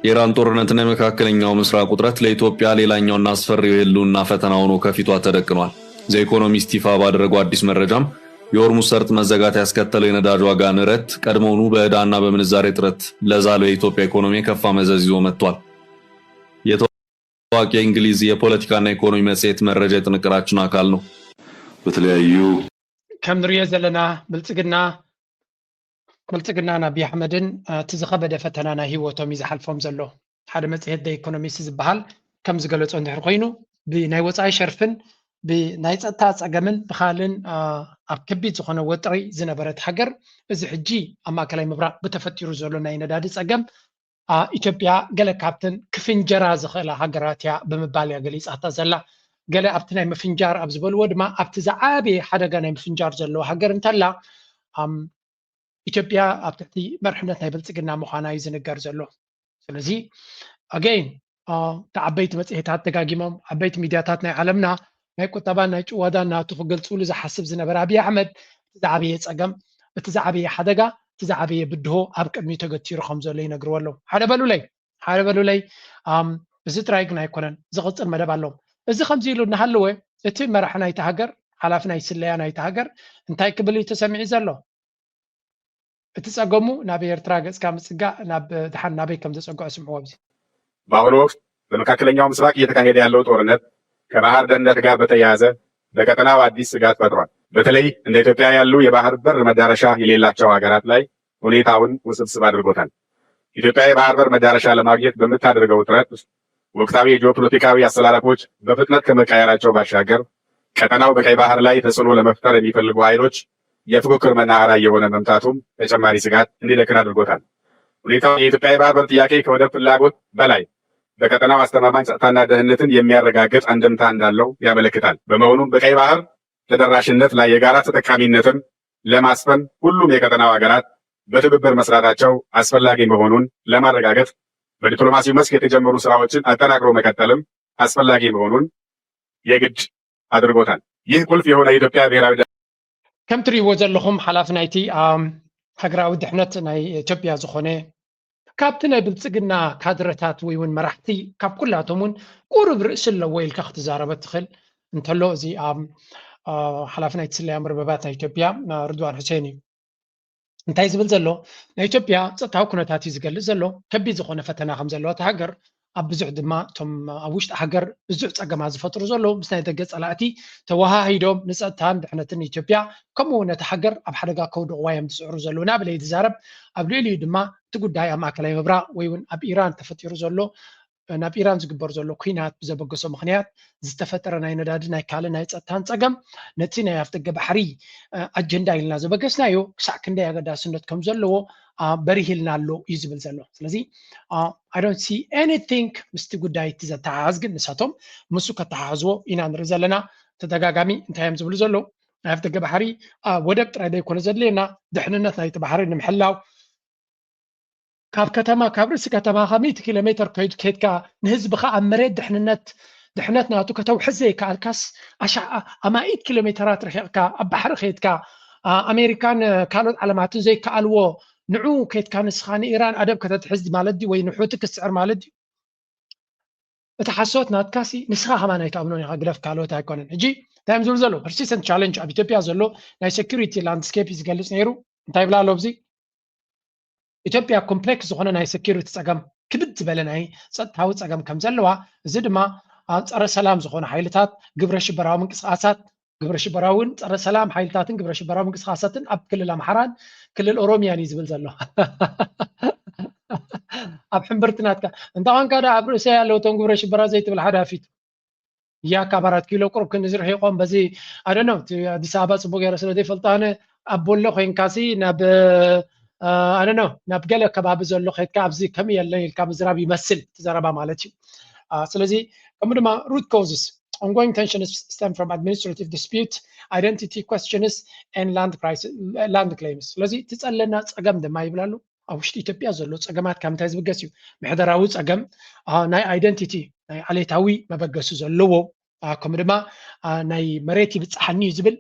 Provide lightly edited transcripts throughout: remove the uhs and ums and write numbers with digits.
የኢራን ጦርነትና የመካከለኛው ምስራቅ ውጥረት ለኢትዮጵያ ሌላኛውና አስፈሪው የህልውና ፈተና ሆኖ ከፊቷ ተደቅኗል። ዘ ኢኮኖሚስት ይፋ ባደረገው አዲስ መረጃም የሆርሙዝ ሰርጥ መዘጋት ያስከተለው የነዳጅ ዋጋ ንረት ቀድሞውኑ በዕዳና በምንዛሬ እጥረት ለዛለው የኢትዮጵያ ኢኮኖሚ ከፋ መዘዝ ይዞ መጥቷል። የታዋቂ የእንግሊዝ የፖለቲካና ኢኮኖሚ መጽሔት መረጃ የጥንቅራችን አካል ነው። በተለያዩ ከምንሪኦ ዘለና ብልጽግና አብይ አሕመድን ትዝኸበደ ፈተና ናይ ህይወቶም ይዝሓልፎም ዘሎ ሓደ መጽሔት ደ ኢኮኖሚስት ዝበሃል ከም ዝገለጾ እንድሕር ኮይኑ ብናይ ወፃኢ ሸርፍን ብናይ ጸጥታ ጸገምን ብኻልን ኣብ ከቢድ ዝኾነ ወጥሪ ዝነበረት ሃገር እዚ ሕጂ ኣብ ማእከላይ ምብራቅ ብተፈጢሩ ዘሎ ናይ ነዳዲ ጸገም ኢትዮጵያ ገለ ካብተን ክፍንጀራ ዝኽእላ ሃገራት እያ ብምባል እያ ገሊፃታ ዘላ ገለ ኣብቲ ናይ ምፍንጃር ኣብ ዝበልዎ ድማ ኣብቲ ዝዓበየ ሓደጋ ናይ ምፍንጃር ዘለዎ ሃገር እንተላ ኢትዮጵያ ኣብ ትሕቲ መርሕነት ናይ ብልጽግና ምዃና እዩ ዝንገር ዘሎ። ስለዚ ኣገይን ተዓበይቲ መጽሔታት ደጋጊሞም ዓበይቲ ሚድያታት ናይ ዓለምና ናይ ቁጠባን ናይ ጭዋዳን ናቱ ክገልፅሉ ዝሓስብ ዝነበረ ኣብይ ኣሕመድ እቲ ዝዓበየ ጸገም እቲ ዝዓበየ ሓደጋ እቲ ዝዓበየ ብድሆ ኣብ ቅድሚ ተገቲሩ ከም ዘሎ ይነግርዎ ኣለዉ። ሓደ በሉለይ እዚ ጥራይ ግን ኣይኮነን ዝቕፅል መደብ ኣለዎ። እዚ ከምዚ ኢሉ እናሃለወ እቲ መራሒ ናይቲ ሃገር ሓላፊ ናይ ስለያ ናይቲ ሃገር እንታይ ክብል እዩ ተሰሚዑ ዘሎ? እቲ ጸገሙ ናብ ኤርትራ ገጽካ ምጽጋዕ ናብ ድሓን ናበይ ከም ዘጸግዖ ስምዕዎ። ኣብዚ በአሁኑ ወቅት በመካከለኛው ምስራቅ እየተካሄደ ያለው ጦርነት ከባህር ደህንነት ጋር በተያያዘ በቀጠናው አዲስ ስጋት ፈጥሯል። በተለይ እንደ ኢትዮጵያ ያሉ የባህር በር መዳረሻ የሌላቸው ሀገራት ላይ ሁኔታውን ውስብስብ አድርጎታል። ኢትዮጵያ የባህር በር መዳረሻ ለማግኘት በምታደርገው ጥረት ውስጥ ወቅታዊ የጂኦፖለቲካዊ አሰላለፎች በፍጥነት ከመቀየራቸው ባሻገር ቀጠናው በቀይ ባህር ላይ ተጽዕኖ ለመፍጠር የሚፈልጉ ኃይሎች የፉክክር መናኸሪያ የሆነ መምጣቱም ተጨማሪ ስጋት እንዲደቅን አድርጎታል። ሁኔታው የኢትዮጵያ የባህር በር ጥያቄ ከወደብ ፍላጎት በላይ በቀጠናው አስተማማኝ ጸጥታና ደህንነትን የሚያረጋግጥ አንድምታ እንዳለው ያመለክታል። በመሆኑም በቀይ ባህር ተደራሽነት ላይ የጋራ ተጠቃሚነትን ለማስፈን ሁሉም የቀጠናው ሀገራት በትብብር መስራታቸው አስፈላጊ መሆኑን ለማረጋገጥ በዲፕሎማሲው መስክ የተጀመሩ ስራዎችን አጠናክሮ መቀጠልም አስፈላጊ መሆኑን የግድ አድርጎታል። ይህ ቁልፍ የሆነ የኢትዮጵያ ብሔራዊ ከም ትሪእዎ ዘለኹም ሓላፊ ናይቲ ሃገራዊ ድሕነት ናይ ኢትዮጵያ ዝኾነ ካብቲ ናይ ብልጽግና ካድረታት ወይ እውን መራሕቲ ካብ ኩላቶም እውን ቁሩብ ርእሲ ኣለዎ ኢልካ ክትዛረበ ትኽእል እንተሎ እዚ ሓላፊ ናይቲ ስለያ መርበባት ናይ ኢትዮጵያ ርድዋን ሁሴን እዩ። እንታይ ዝብል ዘሎ ናይ ኢትዮጵያ ፀጥታዊ ኩነታት እዩ ዝገልጽ ዘሎ ከቢድ ዝኾነ ፈተና ከም ዘለዎ እቲ ሃገር ኣብ ብዙሕ ድማ እቶም ኣብ ውሽጢ ሃገር ብዙሕ ፀገማት ዝፈጥሩ ዘለዉ ምስ ናይ ደገ ጸላእቲ ተወሃሂዶም ንፀጥታን ድሕነትን ኢትዮጵያ ከምኡ ነቲ ሃገር ኣብ ሓደጋ ከውድቕዋ እዮም ዝፅዕሩ ዘለዉ ናበለይ ትዛረብ ኣብ ልዕሊኡ ድማ እቲ ጉዳይ ኣብ ማእከላይ ምብራቅ ወይ እውን ኣብ ኢራን ተፈጢሩ ዘሎ ናብ ኢራን ዝግበር ዘሎ ኩናት ብዘበገሶ ምክንያት ዝተፈጠረ ናይ ነዳዲ ናይ ካልእ ናይ ፀጥታን ፀገም ነቲ ናይ ኣፍደገ ባሕሪ ኣጀንዳ ኢልና ዘበገስናዮ ክሳዕ ክንደይ ኣገዳስነት ከም ዘለዎ በሪሂልና ኣሎ እዩ ዝብል ዘሎ። ስለዚ I don't see anything ምስቲ ጉዳይ እቲ ዘተሓሓዝ ግን ንሳቶም ምሱ ከተሓሓዝዎ ኢና ንርኢ ዘለና። ተደጋጋሚ እንታይ እዮም ዝብሉ ዘሎ ናይ ኣፍደገ ባሕሪ ወደብ ጥራይ ዘይኮነ ዘድልየና ድሕንነት ናይቲ ባሕሪ ንምሕላው ካብ ከተማ ካብ ርእሲ ከተማ 100 ኪሎ ሜትር ከይድካ ንህዝብካ ኣብ መሬት ድሕነት ናቱ ከተውሕዝ ዘይከኣልካስ ኣማኢት ኪሎ ሜትራት ርሒቕካ ኣብ ባሕሪ ከይድካ ኣሜሪካን ካልኦት ዓለማትን ዘይከኣልዎ ንዑ ከይድካ ንስኻ ንኢራን ኣደብ ከተትሕዝ ማለት ድዩ ወይ ንሑቲ ክስዕር ማለት ድዩ? እቲ ሓሶት ናትካሲ ንስኻ ከማይ ተኣምኖን ኢኻ ግለፍ ካልኦት ኣይኮነን። ሕጂ እንታይ እዮም ዝብሉ ዘሎ ፐርሲስተንት ቻሌንጅ ኣብ ኢትዮጵያ ዘሎ ናይ ሴኩሪቲ ላንድስኬፕ ዝገልጽ ነይሩ። እንታይ ብላ ኣሎ ኣብዚ ኢትዮጵያ ኮምፕሌክስ ዝኾነ ናይ ሴኩሪቲ ፀገም ክብድ ዝበለ ናይ ፀጥታዊ ፀገም ከም ዘለዋ እዚ ድማ ፀረ ሰላም ዝኾነ ሓይልታት ግብረ ሽበራዊ ምንቅስቃሳት ግብረ ሽበራውን ፀረ ሰላም ሓይልታትን ግብረ ሽበራዊ ምንቅስቃሳትን ኣብ ክልል ኣምሓራን ክልል ኦሮሚያን እዩ ዝብል ዘሎ ኣብ ሕምብርቲ ናትካ እንተኾንካ ዳ ኣብ ርእሰ ያለው እቶም ግብረ ሽበራ ዘይትብል ሓዳፊት እያካ ኣብ 4 ኪሎ ቁርብ ክንዚ ርሒቆም በዚ ኣደነ ኣዲስ ኣበባ ፅቡቅ ገይረ ስለ ዘይፈልጣነ ኣብ ቦሎ ኮይንካሲ ናብ ኣደነ ናብ ገለ ከባቢ ዘሎ ከይድካ ኣብዚ ከም የለን ኢልካ ምዝራብ ይመስል ትዘረባ ማለት እዩ። ስለዚ ከምኡ ድማ root causes ongoing tensions stem from administrative dispute identity questions and land claims ስለዚ ትጸለና ፀገም ድማ ይብላሉ ኣብ ውሽጢ ኢትዮጵያ ዘሎ ፀገማት ካብ እንታይ ዝብገስ እዩ ምሕደራዊ ፀገም ናይ አይደንቲቲ ናይ ዓሌታዊ መበገሱ ዘለዎ ከምኡ ድማ ናይ መሬት ይብፃሕኒ እዩ ዝብል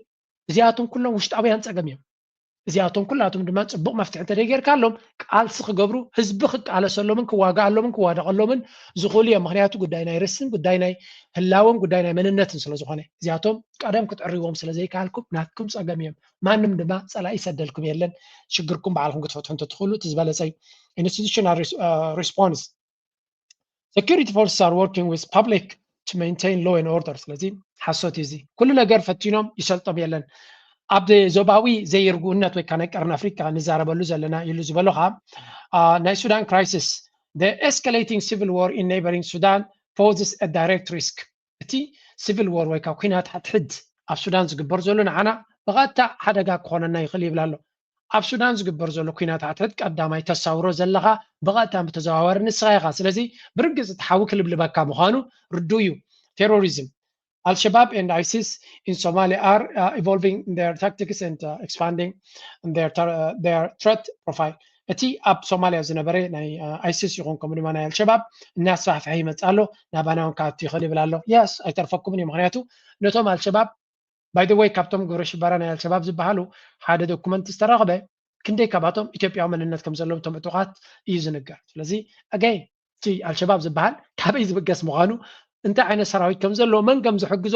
እዚኣቶም ኩሎም ውሽጣውያን ፀገም እዮም። እዚኣቶም ኩላቶም ድማ ጽቡቕ መፍትሒ ተደጊርካሎም ቃልሲ ክገብሩ ህዝቢ ክቃለሰሎምን ክዋጋኣሎምን ክዋደቐሎምን ዝኽእሉ እዮም። ምክንያቱ ጉዳይ ናይ ርስን ጉዳይ ናይ ህላወን ጉዳይ ናይ መንነትን ስለ ዝኾነ እዚኣቶም ቀደም ክትዕርይዎም ስለ ዘይከኣልኩም ናትኩም ፀገም እዮም። ማንም ድማ ፀላኢ ይሰደልኩም የለን ሽግርኩም በዓልኩም ክትፈትሑ እንተትኽእሉ እቲ ዝበለፀ እዩ። ኢንስቲቱሽናል ሪስፖንስ security forces are working with public to maintain law and order ስለዚ ሓሶት እዚ ኩሉ ነገር ፈቲኖም ይሰልጦም የለን ኣብ ዞባዊ ዘይርጉእነት ወይ ከዓ ናይ ቀርኒ ኣፍሪካ ንዛረበሉ ዘለና ኢሉ ዝበለኻ ናይ ሱዳን ክራይሲስ the escalating civil war in neighboring Sudan poses a direct risk እቲ civil war ወይ ከዓ ኩናት ሓድሕድ ኣብ ሱዳን ዝግበር ዘሎ ንዓና ብቐጥታ ሓደጋ ክኾነና ይኽእል ይብል ኣሎ። ኣብ ሱዳን ዝግበር ዘሎ ኩናት ሓድሕድ ቀዳማይ ተሳውሮ ዘለኻ ብቐጥታ ብተዘዋዋሪ ንስኻ ኢኻ። ስለዚ ብርግፅ እትሓዊ ክልብልበካ ምዃኑ ርዱእ እዩ። ቴሮሪዝም Al-Shabaab and ISIS in Somalia are evolving their tactics and expanding their threat profile. እቲ ኣብ ሶማልያ ዝነበረ ናይ አይሲስ ይኹን ከምኡ ድማ ናይ አልሸባብ እናስፋሕፍሐ ይመጽእ ኣሎ ናባና እውን ከኣቱ ይኽእል ይብል ኣሎ። የስ ኣይተርፈኩምን እዩ። ምክንያቱ ነቶም አልሸባብ ባይ ዘ ወይ ካብቶም ግብረ ሽበራ ናይ አልሸባብ ዝበሃሉ ሓደ ዶኩመንት ዝተረኸበ ክንደይ ካብኣቶም ኢትዮጵያዊ መንነት ከም ዘለዎም እቶም ዕጡቃት እዩ ዝንገር። ስለዚ ኣገይ እቲ አልሸባብ ዝበሃል ካበይ ዝብገስ ምዃኑ እንታይ ዓይነት ሰራዊት ከም ዘለዎ መን ከም ዝሕግዞ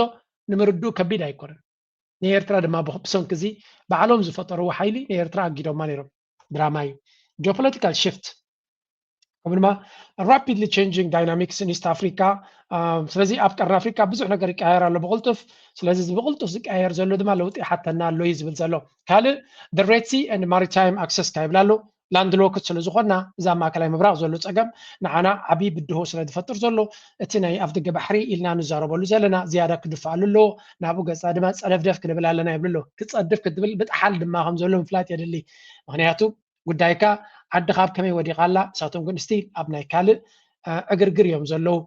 ንምርድኡ ከቢድ ኣይኮነን። ንኤርትራ ድማ ብሰንኪ እዚ ባዕሎም ዝፈጠርዎ ሓይሊ ንኤርትራ ኣጊዶማ ነይሮም። ድራማ እዩ። geopolitical shift ከምኡ ድማ rapidly changing dynamics in East Africa ስለዚ ኣብ ቀርኒ ኣፍሪካ ብዙሕ ነገር ይቀያየር ኣሎ ብቕልጡፍ። ስለዚ ብቕልጡፍ ዝቀያየር ዘሎ ድማ ለውጢ ሓተና ኣሎ እዩ ዝብል ዘሎ። ካልእ the Red Sea and maritime access ካይብል ኣሎ ላንድ ሎክድ ስለ ዝኾና እዛ ማእከላይ ምብራቕ ዘሎ ፀገም ንዓና ዓብዪ ብድሆ ስለ ዝፈጥር ዘሎ እቲ ናይ ኣፍ ደገ ባሕሪ ኢልና ንዛረበሉ ዘለና ዝያዳ ክድፋኣሉ ኣለዎ። ናብኡ ገፃ ድማ ፀለፍደፍ ክንብል ኣለና ይብሉ ኣሎ። ክፀድፍ ክትብል ብጣሓል ድማ ከም ዘሎ ምፍላጥ የድሊ። ምክንያቱ ጉዳይካ ዓድኻ ኣብ ከመይ ወዲቓላ ንሳቶም ግን ስቲል ኣብ ናይ ካልእ ዕግርግር እዮም ዘለው።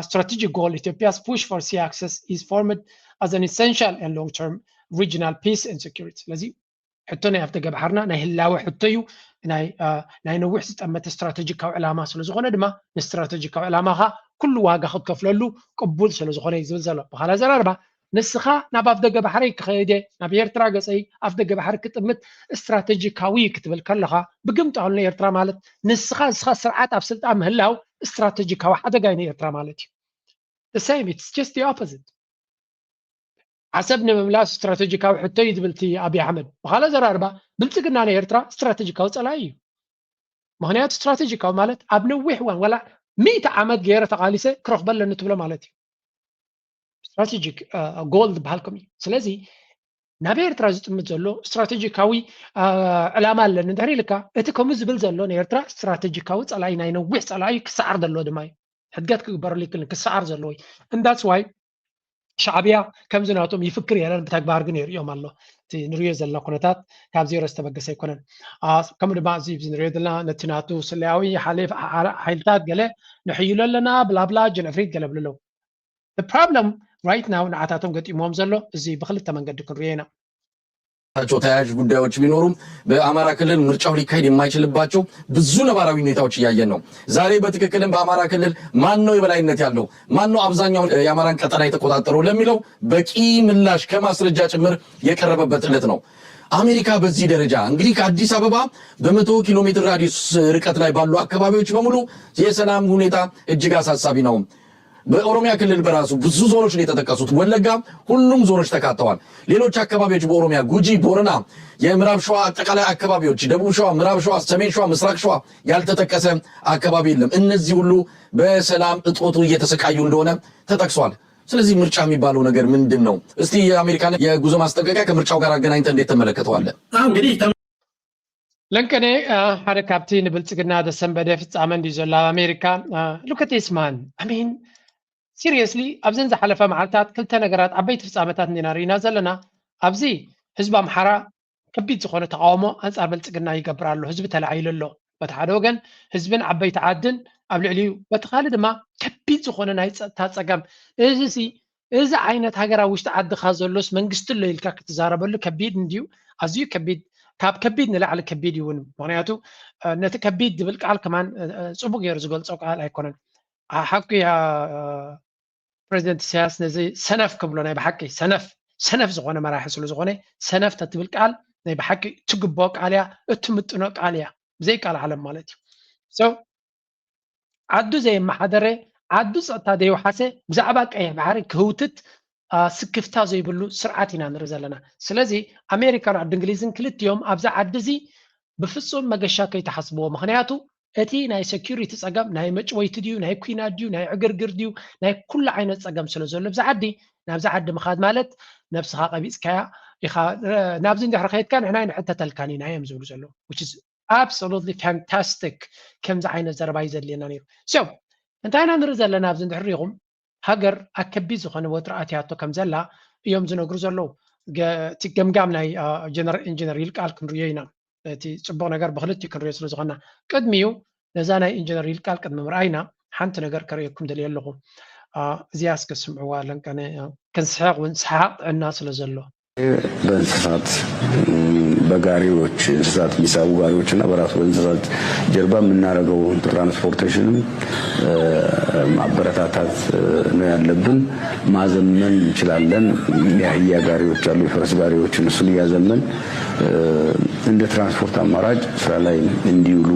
strategic goal Ethiopia's push for sea access is formed as an essential and long-term regional peace and security. ስለዚ ሕቶ ናይ ኣፍ ደገ ባሕርና ናይ ህላወ ሕቶ እዩ። ናይ ነዊሕ ዝጠመተ ስትራቴጂካዊ ዕላማ ስለ ዝኾነ ድማ ንስትራቴጂካዊ ዕላማኻ ኩሉ ዋጋ ክትከፍለሉ ቅቡል ስለ ዝኾነ እዩ ዝብል ዘሎ። ብኻልእ ኣዘራርባ ንስኻ ናብ ኣፍ ደገ ባሕሪ ክኸይደ ናብ ኤርትራ ገፀይ ኣፍ ደገ ባሕሪ ክጥምት ስትራቴጂካዊ ክትብል ከለኻ ብግምጣሉ ንኤርትራ ማለት ንስኻ ስርዓት ኣብ ስልጣን ምህላው ስትራቴጂካዊ ሓደጋ እዩ ንኤርትራ ማለት እዩ። the same it's just the opposite ዓሰብ ንምምላስ ስትራቴጂካዊ ሕቶ እዩ ዝብል እቲ ኣብዪ ኣሕመድ። ብኻልእ ኣዘራርባ ብልፅግና ንኤርትራ ስትራቴጂካዊ ፀላኢ እዩ። ምክንያቱ ስትራቴጂካዊ ማለት ኣብ ነዊሕ እዋን ወላ 100 ዓመት ገይረ ተቓሊሰ ክረኽበለኒ ትብሎ ማለት እዩ። ስትራቴጂክ ጎል ዝበሃልኩም እዩ። ስለዚ ናብ ኤርትራ ዝጥምት ዘሎ ስትራቴጂካዊ ዕላማ ኣለኒ እንድሕር ኢልካ እቲ ከምኡ ዝብል ዘሎ ንኤርትራ ስትራቴጂካዊ ፀላኢ ናይ ነዊሕ ፀላኢ ክሰዓር ዘለዎ ድማ እዩ። ሕድገት ክግበረሉ ይክእልን ክሰዓር ዘለዎ እዩ። እንዳስ ዋይ ሻዕብያ ከምዚ ናቶም ይፍክር የለን ብተግባር ግን የርእዮም ኣሎ። እቲ ንሪኦ ዘለና ኩነታት ካብ ዜሮ ዝተበገሰ ኣይኮነን። ከምኡ ድማ እዚ ንሪኦ ዘለና ነቲ ናቱ ሰላያዊ ሓይልታት ገለ ንሕይሉ ኣለና ብላብላ ጀነፍሪት ገለ ብልለው the problem right now ንዓታቶም ገጢሞም ዘሎ እዚ ብክልተ መንገዲ ክንሪኦ ኢና። ተያያዥ ጉዳዮች ቢኖሩም በአማራ ክልል ምርጫው ሊካሄድ የማይችልባቸው ብዙ ነባራዊ ሁኔታዎች እያየን ነው። ዛሬ በትክክልም በአማራ ክልል ማን ነው የበላይነት ያለው ማን ነው አብዛኛውን የአማራን ቀጠና የተቆጣጠረው ለሚለው በቂ ምላሽ ከማስረጃ ጭምር የቀረበበት ዕለት ነው። አሜሪካ በዚህ ደረጃ እንግዲህ ከአዲስ አበባ በ100 ኪሎ ሜትር ራዲየስ ርቀት ላይ ባሉ አካባቢዎች በሙሉ የሰላም ሁኔታ እጅግ አሳሳቢ ነው። በኦሮሚያ ክልል በራሱ ብዙ ዞኖች ነው የተጠቀሱት። ወለጋ ሁሉም ዞኖች ተካተዋል። ሌሎች አካባቢዎች በኦሮሚያ ጉጂ፣ ቦረና፣ የምዕራብ ሸዋ አጠቃላይ አካባቢዎች፣ ደቡብ ሸዋ፣ ምዕራብ ሸዋ፣ ሰሜን ሸዋ፣ ምስራቅ ሸዋ ያልተጠቀሰ አካባቢ የለም። እነዚህ ሁሉ በሰላም እጦቱ እየተሰቃዩ እንደሆነ ተጠቅሷል። ስለዚህ ምርጫ የሚባለው ነገር ምንድን ነው? እስቲ የአሜሪካን የጉዞ ማስጠንቀቂያ ከምርጫው ጋር አገናኝተህ እንዴት ተመለከተዋለህ? እንግዲህ ለንከኔ ሓደ ካብቲ ንብልፅግና ዘሰንበደ ፍጻመ እንዲ ዘሎ ኣሜሪካ look at this man I mean seriously ኣብዘን ዝሓለፈ መዓልታት ክልተ ነገራት ዓበይቲ ፍጻመታት እንዲና ርኢና ዘለና። ኣብዚ ህዝቢ ኣምሓራ ከቢድ ዝኾነ ተቃውሞ ኣንጻር ብልፅግና ይገብር ኣሎ። ህዝቢ ተላዒሉ ኣሎ። በቲ ሓደ ወገን ህዝብን ዓበይቲ ዓድን ኣብ ልዕሊኡ፣ በቲ ካልእ ድማ ከቢድ ዝኾነ ናይ ፀጥታ ፀገም። እዚ ዓይነት ሃገራዊ ውሽጢ ዓድኻ ዘሎስ መንግስቲ ኣሎ ኢልካ ክትዛረበሉ ከቢድ እንድዩ? ኣዝዩ ከቢድ ካብ ከቢድ ንላዕሊ ከቢድ ይውን። ምክንያቱ ነቲ ከቢድ ዝብል ቃል ከማን ፅቡቅ ገይሩ ዝገልፆ ቃል ኣይኮነን። ሓቂ ፕሬዚደንት ኢሳያስ ነዚ ሰነፍ ክብሎ ናይ ብሓቂ ሰነፍ ዝኾነ መራሒ ስለ ዝኾነ ሰነፍ ተትብል ቃል ናይ ብሓቂ ትግቦ ቃልያ እትምጥኖ ቃልያ ብዘይ ቃል ዓለም ማለት እዩ so ዓዱ ዘይመሓደረ ዓዱ ፀጥታ ዘይወሓሰ ብዛዕባ ቀይሕ ባሕሪ ክህውትት ስክፍታ ዘይብሉ ስርዓት ኢና ንርኢ ዘለና ስለዚ ኣሜሪካን ዓዲ እንግሊዝን ክልቲኦም ኣብዛ ዓዲ እዚ ብፍጹም መገሻ ከይተሓስብዎ ምክንያቱ እቲ ናይ ሴኩሪቲ ፀገም ናይ መጭወይቲ ድዩ ናይ ኩናት ድዩ ናይ ዕግርግር ድዩ ናይ ኩሉ ዓይነት ፀገም ስለ ዘሎ ብዛ ዓዲ ናብዛ ዓዲ ምኻድ ማለት ነብስኻ ቀቢፅካያ ኢኻ ናብዚ እንድሕሪ ከይድካ ንሕና ንሕተተልካን ኢና እዮም ዝብሉ ዘለዉ which is absolutely fantastic ከምዚ ዓይነት ዘረባ እዩ ዘድልየና ነይሩ so እንታይ ኢና ንርኢ ዘለና ኣብዚ እንድሕር ሪኢኹም ሃገር ኣከቢድ ዝኾነ ወጥሪ ኣትያቶ ከም ዘላ እዮም ዝነግሩ ዘለዉ እቲ ገምጋም ናይ ኢንጂነር ይልቃል ክንሪኦ ኢና እቲ ፅቡቅ ነገር ብክልቲኡ ክንሪኦ ስለ ዝኾና ቅድሚኡ ነዛ ናይ ኢንጂነር ይልቃል ቅድሚ ምርኣይና ሓንቲ ነገር ከርእየኩም ደልየ ኣለኹ እዚያ እስከስምዕዋ ለንቀነ ክንስሐቅ እውን ሰሓቅ ጥዕና ስለ ዘሎ በእንስሳት በጋሪዎች እንስሳት የሚሳቡ ጋሪዎች እና በራሱ በእንስሳት ጀርባ የምናደርገው ትራንስፖርቴሽንም ማበረታታት ነው ያለብን። ማዘመን እንችላለን። የአህያ ጋሪዎች አሉ፣ የፈረስ ጋሪዎችን እሱን እያዘመን እንደ ትራንስፖርት አማራጭ ስራ ላይ እንዲውሉ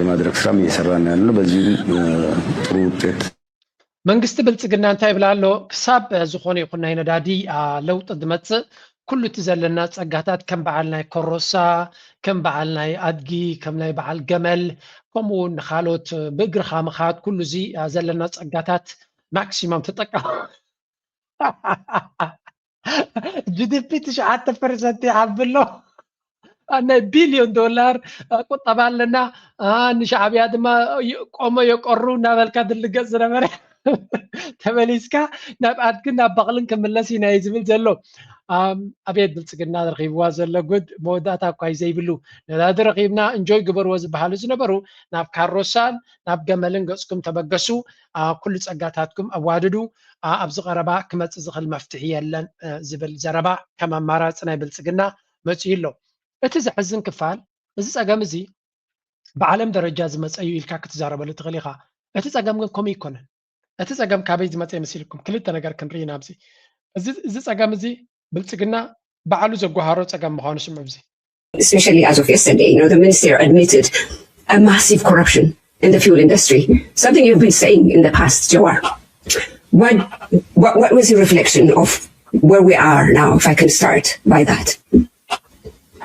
የማድረግ ስራም እየሰራን ያለ ነው። በዚህም ጥሩ ውጤት መንግስቲ ብልጽግና እንታይ ይብላ ኣሎ ክሳብ ዝኾነ ይኹን ናይ ነዳዲ ለውጢ ዝመፅእ ኩሉ እቲ ዘለና ፀጋታት ከም በዓል ናይ ኮሮሳ ከም በዓል ናይ ኣድጊ ከም ናይ በዓል ገመል ከምኡ እውን ካልኦት ብእግርኻ ምኻድ ኩሉ እዚ ዘለና ፀጋታት ማክሲማም ተጠቀም ጂዲፒ 9% ይዓብሎ ናይ ቢልዮን ዶላር ቁጠባ ኣለና ንሻዕብያ ድማ ቆሞ የቆሩ እናበልካ ድልገፅ ዝነበረ ተመሊስካ ናብ ኣድግን ናብ በቕልን ክምለስ ኢና እዩ ዝብል ዘሎ ኣብየት ብልፅግና ረኺብዋ ዘሎ ጉድ መወዳእታ እኳ ዘይብሉ ነዳዲ ረኺብና እንጆይ ግበርዎ ዝበሃሉ ዝነበሩ ናብ ካሮሳን ናብ ገመልን ገፅኩም ተበገሱ ኩሉ ፀጋታትኩም ኣዋድዱ ኣብዚ ቀረባ ክመፅእ ዝኽእል መፍትሒ የለን ዝብል ዘረባ ከም ኣማራፂ ናይ ብልፅግና መፅኡ ኣሎ እቲ ዝሕዝን ክፋል እዚ ፀገም እዚ ብዓለም ደረጃ ዝመፀ እዩ ኢልካ ክትዛረበሉ ትኽእል ኢኻ እቲ ፀገም ግን ከምኡ ይኮነን እቲ ፀገም ካበይ ዝመፀ ይመስለኩም ክልተ ነገር ክንርኢ ናብዚ እዚ ፀገም እዚ ብልጽግና ባዕሉ ዘጓሃሮ ፀገም ምዃኑ ስምዑ ብዚ especially as of yesterday the minister admitted a massive corruption in the fuel industry something you've been saying in the past Jawar what was your reflection of where we are now if I can start by that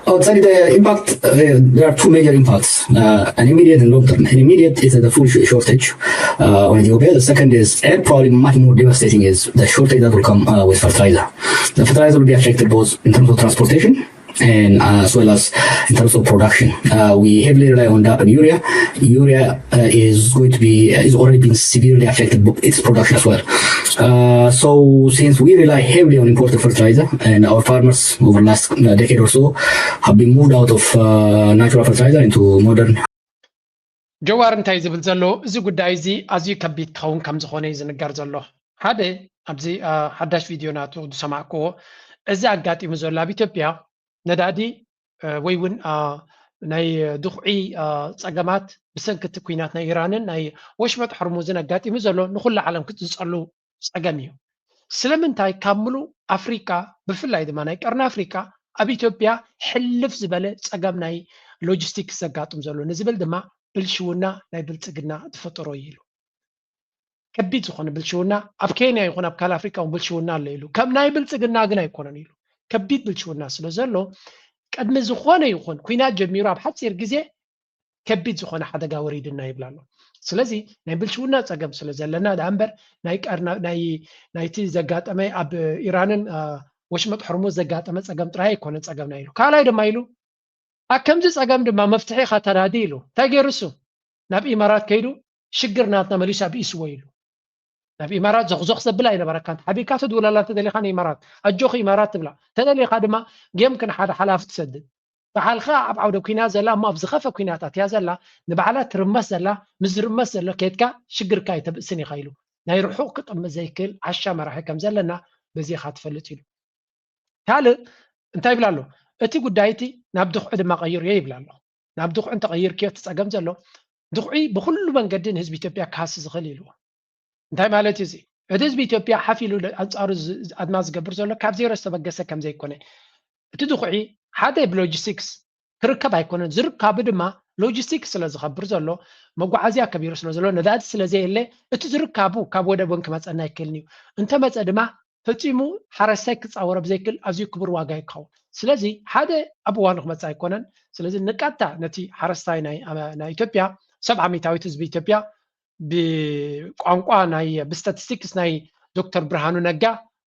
the impact, there are two major impacts, an immediate and long-term. An immediate is the food shortage on Ethiopia. The second is, and probably much more devastating, is the shortage that will come with fertilizer. The fertilizer will be affected both in terms of transportation and as well as in terms of production. We heavily rely on urea. Urea is already been severely affected by its production as well. So since we rely heavily on imported fertilizer and our farmers over the last decade or so have been moved out of natural fertilizer into modern ጀዋር እንታይ ዝብል ዘሎ እዚ ጉዳይ እዚ ኣዝዩ ከቢድ ክኸውን ከም ዝኾነ እዩ ዝንገር ዘሎ ሓደ ኣብዚ ሓዳሽ ቪድዮ ናቱ ዝሰማዕክዎ እዚ ኣጋጢሙ ዘሎ ኣብ ኢትዮጵያ ነዳዲ ወይ እውን ናይ ድኹዒ ፀገማት ብሰንኪ እቲ ኩናት ናይ ኢራንን ናይ ወሽመጥ ሕርሙዝን ኣጋጢሙ ዘሎ ንኩሉ ዓለም ክትዝፀሉ ፀገም እዩ ስለምንታይ ካብ ሙሉእ ኣፍሪካ ብፍላይ ድማ ናይ ቀርኒ ኣፍሪካ ኣብ ኢትዮጵያ ሕልፍ ዝበለ ፀገም ናይ ሎጂስቲክስ ዘጋጥም ዘሎ ንዝብል ድማ ብልሽውና ናይ ብልፅግና ተፈጥሮ እዩ ኢሉ ከቢድ ዝኾነ ብልሽውና ኣብ ኬንያ ይኹን ኣብ ካል ኣፍሪካ እውን ብልሽውና ኣሎ ኢሉ ከም ናይ ብልፅግና ግን ኣይኮነን ኢሉ ከቢድ ብልሽውና ስለ ዘሎ ቅድሚ ዝኾነ ይኹን ኩናት ጀሚሩ ኣብ ሓፂር ግዜ ከቢድ ዝኾነ ሓደጋ ወሪድና ይብላ ኣሎ ስለዚ ናይ ብልሽውና ፀገም ስለ ዘለና ዳእምበር ናይቲ ዘጋጠመ ኣብ ኢራንን ወሽመጥ ሕርሙዝ ዘጋጠመ ፀገም ጥራይ ኣይኮነን ፀገምና ኢሉ ካልኣይ ድማ ኢሉ ከምዚ ፀገም ድማ መፍትሒ ኢኻ ተናዲ ኢሉ እንታይ ገይሩ እሱ ናብ ኢማራት ከይዱ ሽግር ናትና መሊሱ ኣብኢስዎ ኢሉ ናብ ኢማራት ዘኽዘኽ ዘብላ ይነበረካ ሓቢካ ትድውለላ ተደሊኻ ንኢማራት ኣጆኺ ኢማራት ትብላ ተደሊኻ ድማ ጌምክን ሓደ ሓላፊ ትሰድድ ባዕልካ ኣብ ዓውደ ኩናት ዘላ እሞ ኣብ ዝኸፈ ኩናታት እያ ዘላ ንባዕላ ትርመስ ዘላ ምስ ዝርመስ ዘሎ ከይድካ ሽግርካ ኣይተብእስን ኢኻ ኢሉ ናይ ርሑቕ ክጥምት ዘይክእል ዓሻ መራሒ ከም ዘለና በዚኻ ትፈልጥ ኢሉ ካልእ እንታይ ይብላ ኣሎ እቲ ጉዳይ እቲ ናብ ድኹዒ ድማ ቀይርዮ ይብላ ኣሎ ናብ ድኹዒ እንተቐይርክዮ እቲ ፀገም ዘሎ ድኹዒ ብኩሉ መንገዲ ንህዝቢ ኢትዮጵያ ክሃሲ ዝኽእል ኢልዎ እንታይ ማለት እዩ እዚ እቲ ህዝቢ ኢትዮጵያ ሓፊሉ ኣንፃሩ ኣድማ ዝገብር ዘሎ ካብ ዜሮ ዝተበገሰ ከም ዘይኮነ تدخعي حدا بلوجيستكس كركب هيكون زركب دما لوجيستكس سلا زخبر زلو مغعازيا كبير سلا زلو نداد سلا زي اللي اتزركابو كاب ودا بنك مصنا يكلنيو انت مص دما فصيمو حرساي كصاور بزيكل ازي كبر واغا يكاو سلازي حدا ابوان خمص ايكونن سلازي نقاتا نتي حرساي ناي ኢትዮጵያ 700 ህዝብ ኢትዮጵያ بቋንቋ ናይ بستاتستكس ናይ ዶክተር ብርሃኑ ነጋ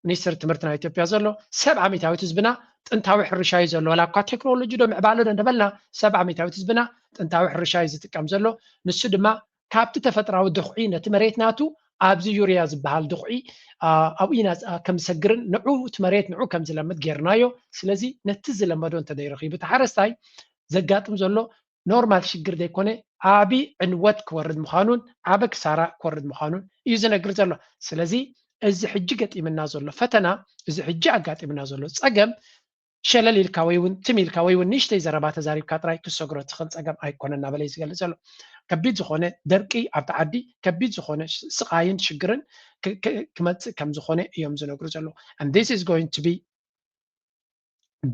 ሚኒስትር ትምህርት ናይ ኢትዮጵያ ዘሎ 700 ህዝብና ጥንታዊ ሕርሻ እዩ ዘሎ ዋላ እኳ ቴክኖሎጂ ዶ ምዕባለ ዶ እንደበልና 700 ህዝብና ጥንታዊ ሕርሻ እዩ ዝጥቀም ዘሎ ንሱ ድማ ካብቲ ተፈጥራዊ ድኹዒ ነቲ መሬት ናቱ ኣብዚ ዩርያ ዝበሃል ድኹዒ ኣብኡ ኢና ከም ሰግርን ንዑ እቲ መሬት ንዑ ከም ዝለምድ ጌርናዮ ስለዚ ነቲ ዝለመዶ እንተደይረኺቡ ተሓረስታይ ዘጋጥም ዘሎ ኖርማል ሽግር ዘይኮነ ዓቢ ዕንወት ክወርድ ምዃኑን ዓበ ክሳራ ክወርድ ምዃኑን እዩ ዝነግር ዘሎ ስለዚ እዚ ሕጂ ገጢምና ዘሎ ፈተና እዚ ሕጂ ኣጋጢምና ዘሎ ፀገም ሸለል ኢልካ ወይ እውን ትሚልካ ወይ እውን ንእሽተይ ዘረባ ተዛሪብካ ጥራይ ክሰግሮ ትኽእል ፀገም ኣይኮነና በለይ ዝገልፅ ዘሎ ከቢድ ዝኾነ ደርቂ ኣብቲ ዓዲ ከቢድ ዝኾነ ስቃይን ሽግርን ክመፅእ ከም ዝኾነ እዮም ዝነግሩ ዘሎ and this is going to be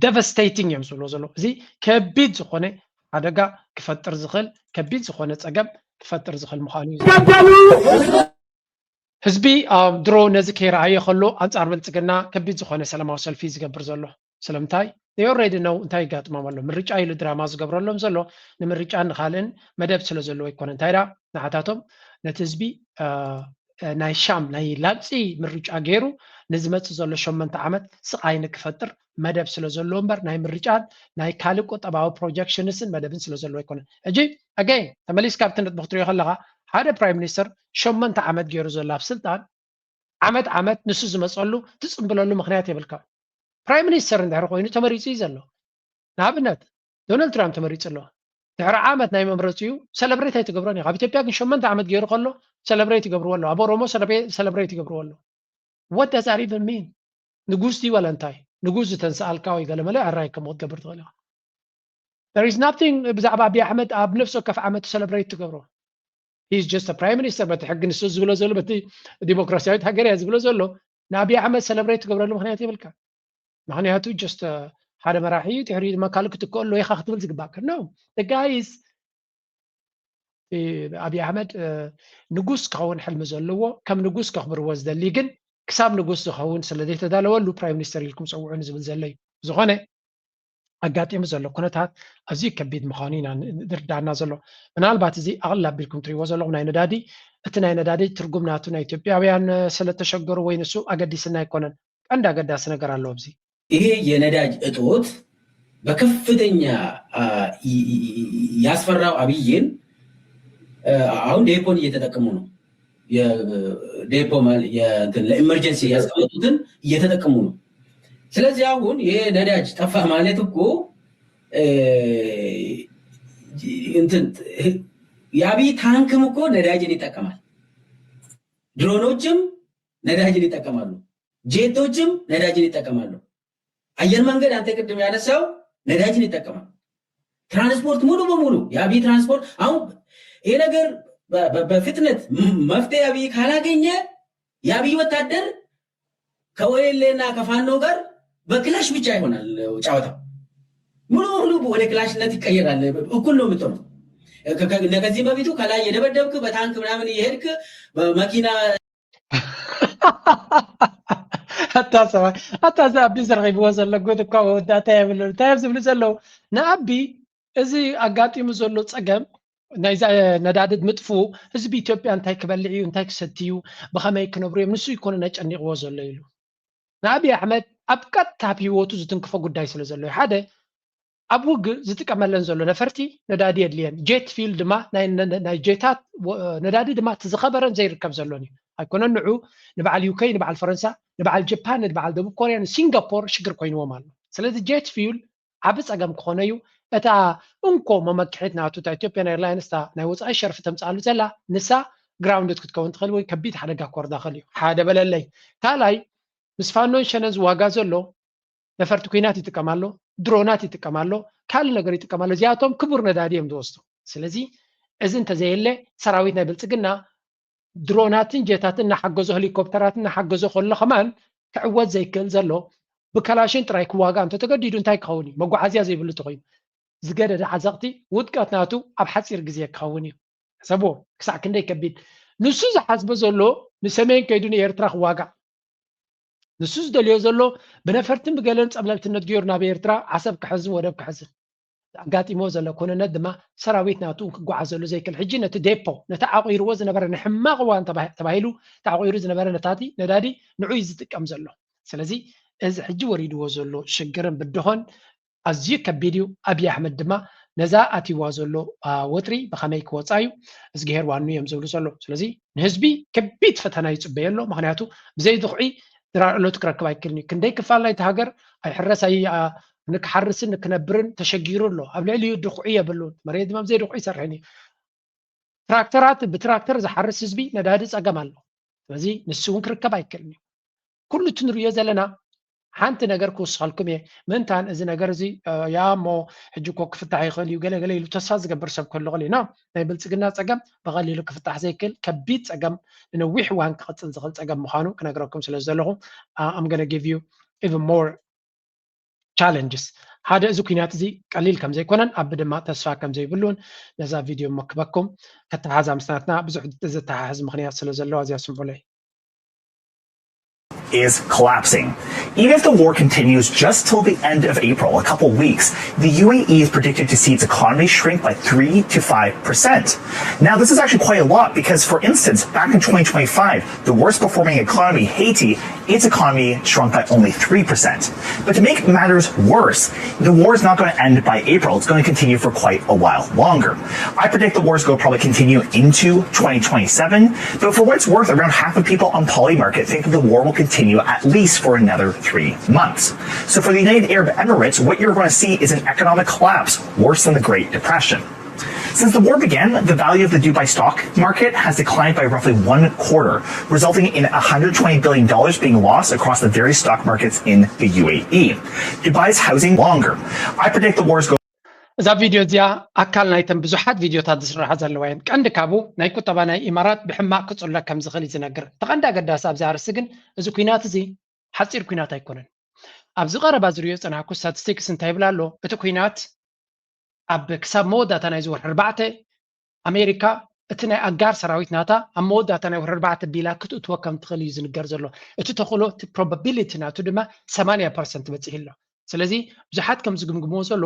devastating እዮም ዝብሎ ዘሎ እዚ ከቢድ ዝኾነ ሓደጋ ክፈጥር ዝኽእል ከቢድ ዝኾነ ፀገም ክፈጥር ዝኽእል ምዃኑ እዩ ህዝቢ ድሮ ነዚ ከይረኣየ ከሎ ኣንጻር ብልፅግና ከቢድ ዝኾነ ሰላማዊ ሰልፊ ዝገብር ዘሎ ስለምንታይ they already know እንታይ ይጋጥሞም ኣሎ ምርጫ ኢሉ ድራማ ዝገብረሎም ዘሎ ንምርጫ ንኻልእን መደብ ስለ ዘለዎ ይኮነ እንታይ ዳ ንዓታቶም ነቲ ህዝቢ ናይ ሻም ናይ ላፅੀ ምርጫ ገይሩ ንዝመፅእ ዘሎ 8 ዓመት ስቃይ ንክፈጥር መደብ ስለ ዘለዎ እምበር ናይ ምርጫን ናይ ካልእ ቁጠባዊ ፕሮጀክሽንስን መደብን ስለ ዘለዎ ይኮነ ሕጂ ኣገይን ተመሊስካ ኣብቲ ነጥቢ ክትሪኦ ከለኻ ሓደ ፕራይም ሚኒስተር 8 ዓመት ገይሩ ዘሎ ኣብ ስልጣን ዓመት ንሱ ዝመፀሉ ትፅምብለሉ ምክንያት የብልካ ፕራይም ሚኒስተር እንድሕር ኮይኑ ተመሪፁ እዩ ዘሎ ንኣብነት ዶናልድ ትራምፕ ተመሪፁ ኣሎ ድሕሪ ዓመት ናይ መምረፂኡ ሰለብሬት ኣይትገብሮን ኢኻ ኣብ ኢትዮጵያ ግን 8 ዓመት ገይሩ ከሎ ሰለብሬት ይገብርዎ ኣሎ ኣብ ኦሮሞ ሰለብሬት ይገብርዎ ኣሎ what does that even mean ንጉስ ዲ ወላ እንታይ ንጉስ ዝተንሰኣልካ ወይ ገለመለ ኣራይ ከምኡ ክትገብር ትኽእል ኢኻ there is nothing ብዛዕባ ኣብይ ኣሕመድ ኣብ ነፍሶ ከፍ ዓመት ሰለብሬት ትገብሮ he is just a prime minister በቲ ሕጊ ንሱ ዝብሎ ዘሎ በቲ ዲሞክራሲያዊት ሃገር እያ ዝብሎ ዘሎ ንኣብይ ኣሕመድ ሰለብሬት ትገብረሉ ምክንያት የብልካ ምክንያቱ just ሓደ መራሒ ድሕሪ ድማ ካልእ ክትከአሉ ኢኻ ክትብል ዝግባእ ከ no the guy is ኣብይ ኣሕመድ ንጉስ ክኸውን ሕልሚ ዘለዎ ከም ንጉስ ከኽብርዎ ዝደሊ ግን ክሳብ ንጉስ ዝኸውን ስለዘይተዳለወሉ ፕራይም ሚኒስተር ኢልኩም ፀውዑን ዝብል ዘሎ እዩ ዝኾነ ኣጋጢሙ ዘሎ ኩነታት ኣዝዩ ከቢድ ምዃኑ ኢና ዝርዳእና ዘሎ ምናልባት እዚ ኣቕል ኣቢልኩም ትሪእዎ ዘለኹም ናይ ነዳዲ እቲ ናይ ነዳዲ ትርጉም ናቱ ናይ ኢትዮጵያውያን ስለተሸገሩ ወይ ንሱ ኣገዲስና ኣይኮነን ቀንዲ ኣገዳሲ ነገር ኣለዎ ኣብዚ ይሄ የነዳጅ እጦት በከፍተኛ ያስፈራው አብይን አሁን ዴፖን እየተጠቀሙ ነው የዴፖ ለኢመርጀንሲ ያስቀመጡትን እየተጠቀሙ ነው ስለዚህ አሁን ይሄ ነዳጅ ጠፋ ማለት እኮ እንትን የአብይ ታንክም እኮ ነዳጅን ይጠቀማል ድሮኖችም ነዳጅን ይጠቀማሉ ጄቶችም ነዳጅን ይጠቀማሉ አየር መንገድ አንተ ቅድም ያነሳው ነዳጅን ይጠቀማል ትራንስፖርት ሙሉ በሙሉ የአብይ ትራንስፖርት አሁን ይሄ ነገር በፍጥነት መፍትሄ አብይ ካላገኘ የአብይ ወታደር ከወይሌና ከፋኖ ጋር በክላሽ ብቻ ይሆናል ጫወታው ሙሉ በሙሉ ወደ ክላሽነት ይቀየራል እኩል ነው የምትሆነው ከዚህ በፊቱ ከላይ የደበደብክ በታንክ ምናምን እየሄድክ በመኪና حتى أبي زرغيب وصل لقود كوا وداتا يعملوا تايب زبل زلوا نأبي إذا أقاتي مزلوا تسقم نايزا ندادد مدفو هزبي إثيوبيا أنتاي كبلعي أنتاي كستيو بخما يكنبري منسو يكون نجاني غوزل ليلو نأبي أحمد أبقات تابي ووتو زتنكفو قداي سلو زلوا حدا أبوغ زتك أمالن زلوا نفرتي ندادي أدليان جيت فيلد ما ناي جيتات ندادي دما تزخبرن زي ركب زلوني هيكونن نعو نبع اليوكي نبع الفرنسا نبع الجابان نبع الدبوب كوريا سنغافور شجر كوينو مالو سلازي جيت فيول عبس اقام كونيو اتا انكو ممكحتنا تو ايثيوبيان ايرلاينز تا ناي وصاي شرف تمصالو زلا نسا جراوندت كتكون تخل وي كبيت حدغا كور داخليو حاده بللي كالاي مسفانون شنز واغا زلو نفرت كوينات يتقمالو درونات يتقمالو كال ነገር يتقمالو زياتهم كبر نداديم دوستو سلازي اذن تزيله سراويتنا بلصقنا دروناتن جيتاتن نحجزو هليكوبتراتن نحجزو كله كمان كعوت زي كل زلو ብካላሽን ጥራይ ክዋጋ እንተ ተገዲዱ እንታይ ክኸውን እዩ መጓዓዝያ ዘይብሉ ተኮይኑ ዝገደደ ዓዘቕቲ ውድቀት ናቱ ኣብ ሓፂር ግዜ ክኸውን እዩ ሰቦ ክሳዕ ክንደይ ከቢድ ንሱ ዝሓስቦ ዘሎ ንሰሜን ከይዱ ንኤርትራ ክዋጋ ንሱ ዝደልዮ ዘሎ ብነፈርትን ብገለን ፀብለልትነት ገይሩ ናብ ኤርትራ ዓሰብ ክሕዝን ወደብ ክሕዝን ኣጋጢሞ ዘሎ ኩነነት ድማ ሰራዊት ናቱ ክጓዓዘሉ ዘይክእል ሕጂ ነቲ ዴፖ ነቲ ዓቂርዎ ዝነበረ ንሕማቕ እዋን ተባሂሉ ተዓቂሩ ዝነበረ ነዳዲ ንዑይ ዝጥቀም ዘሎ ስለዚ እዚ ሕጂ ወሪድዎ ዘሎ ሽግርን ብድሆን ኣዝዩ ከቢድ እዩ ኣብይ ኣሕመድ ድማ ነዛ ኣትይዋ ዘሎ ወጥሪ ብኸመይ ክወፃ እዩ እዚ ገይር ዋኑ እዮም ዝብሉ ዘሎ ስለዚ ንህዝቢ ከቢድ ፈተና ይፅበየሎ ምክንያቱ ብዘይ ድኽዒ ድራእሎቱ ክረክብ ኣይክእልን እዩ ክንደይ ክፋል ናይቲ ሃገር ኣይሕረስ ንክሓርስን ንክነብርን ተሸጊሩ ኣሎ ኣብ ልዕሊኡ ድኽዒ የብሉን መሬት ድማ ብዘይ ድኽዒ ይሰርሕን እዩ ትራክተራት ብትራክተር ዝሓርስ ህዝቢ ነዳዲ ፀገም ኣሎ ስለዚ ንሱ እውን ክርከብ ኣይክእልን እዩ ኩሉ እቲ ንሪኦ ዘለና ሓንቲ ነገር ክውስኸልኩም እየ ምንታን እዚ ነገር እዚ ያ እሞ ሕጂ እኮ ክፍታሕ ይኽእል እዩ ገለገለ ኢሉ ተስፋ ዝገብር ሰብ ክህሉ ይኽእል እዩ ናይ ብልፅግና ፀገም ብቐሊሉ ክፍታሕ ዘይክእል ከቢድ ፀገም ንነዊሕ እዋን ክቕፅል ዝኽእል ፀገም ምዃኑ ክነግረኩም ስለ ዘለኹ I'm going to give you even more challenges ሓደ እዚ ኩናት እዚ ቀሊል ከም ዘይኮነን ኣብ ድማ ተስፋ ከም ዘይብሉን ነዛ ቪድዮ መክበኩም ከተሓዛ ምስናትና ብዙሕ ዝተሓሓዝ ምክንያት ስለ ዘለዎ እዚኣ ስምዑለይ is collapsing. Even if the war continues just till the end of April, a couple weeks, the UAE is predicted to see its economy shrink by 3 to 5%. Now, this is actually quite a lot because, for instance, back in 2025, the worst performing economy, Haiti, its economy shrunk by only 3%. But to make matters worse, the war is not going to end by April. It's going to continue for quite a while longer. I predict the war is going to probably continue into 2027. But for what it's worth, around half of people on Polymarket think that the war will continue at least for another 3 months. So for the United Arab Emirates, what you're going to see is an economic collapse worse than the Great Depression. Since the war began, the value of the Dubai stock market has declined by roughly 1/4, resulting in $120 billion being lost across the various stock markets in the UAE. Dubai's housing longer. I predict the war is going እዛ ቪድዮ እዚኣ ኣካል ናይተን ብዙሓት ቪድዮታት ዝስርሓ ዘለዋ እየን ቀንዲ ካብኡ ናይ ቁጠባ ናይ ኢማራት ብሕማቅ ክፅሎ ከም ዝኽእል እዩ ዝነግር ተቐንዲ ኣገዳሲ ኣብዚ ኣርእሲ ግን እዚ ኩናት እዚ ሓፂር ኩናት ኣይኮነን ኣብዚ ቀረባ ዝርዮ ፀናሕኩ ስታቲስቲክስ እንታይ ይብላ ኣሎ እቲ ኩናት ኣብ ክሳብ መወዳእታ ናይ ዝወርሒ 4 ኣሜሪካ እቲ ናይ ኣጋር ሰራዊት ናታ ኣብ መወዳእታ ናይ ወርሒ 4 ቢላ ክትእትዎ ከም ትኽእል እዩ ዝንገር ዘሎ እቲ ተኽእሎ እቲ ፕሮባቢሊቲ ናቱ ድማ 80% በፂሕ ኣሎ ስለዚ ብዙሓት ከም ዝግምግምዎ ዘሎ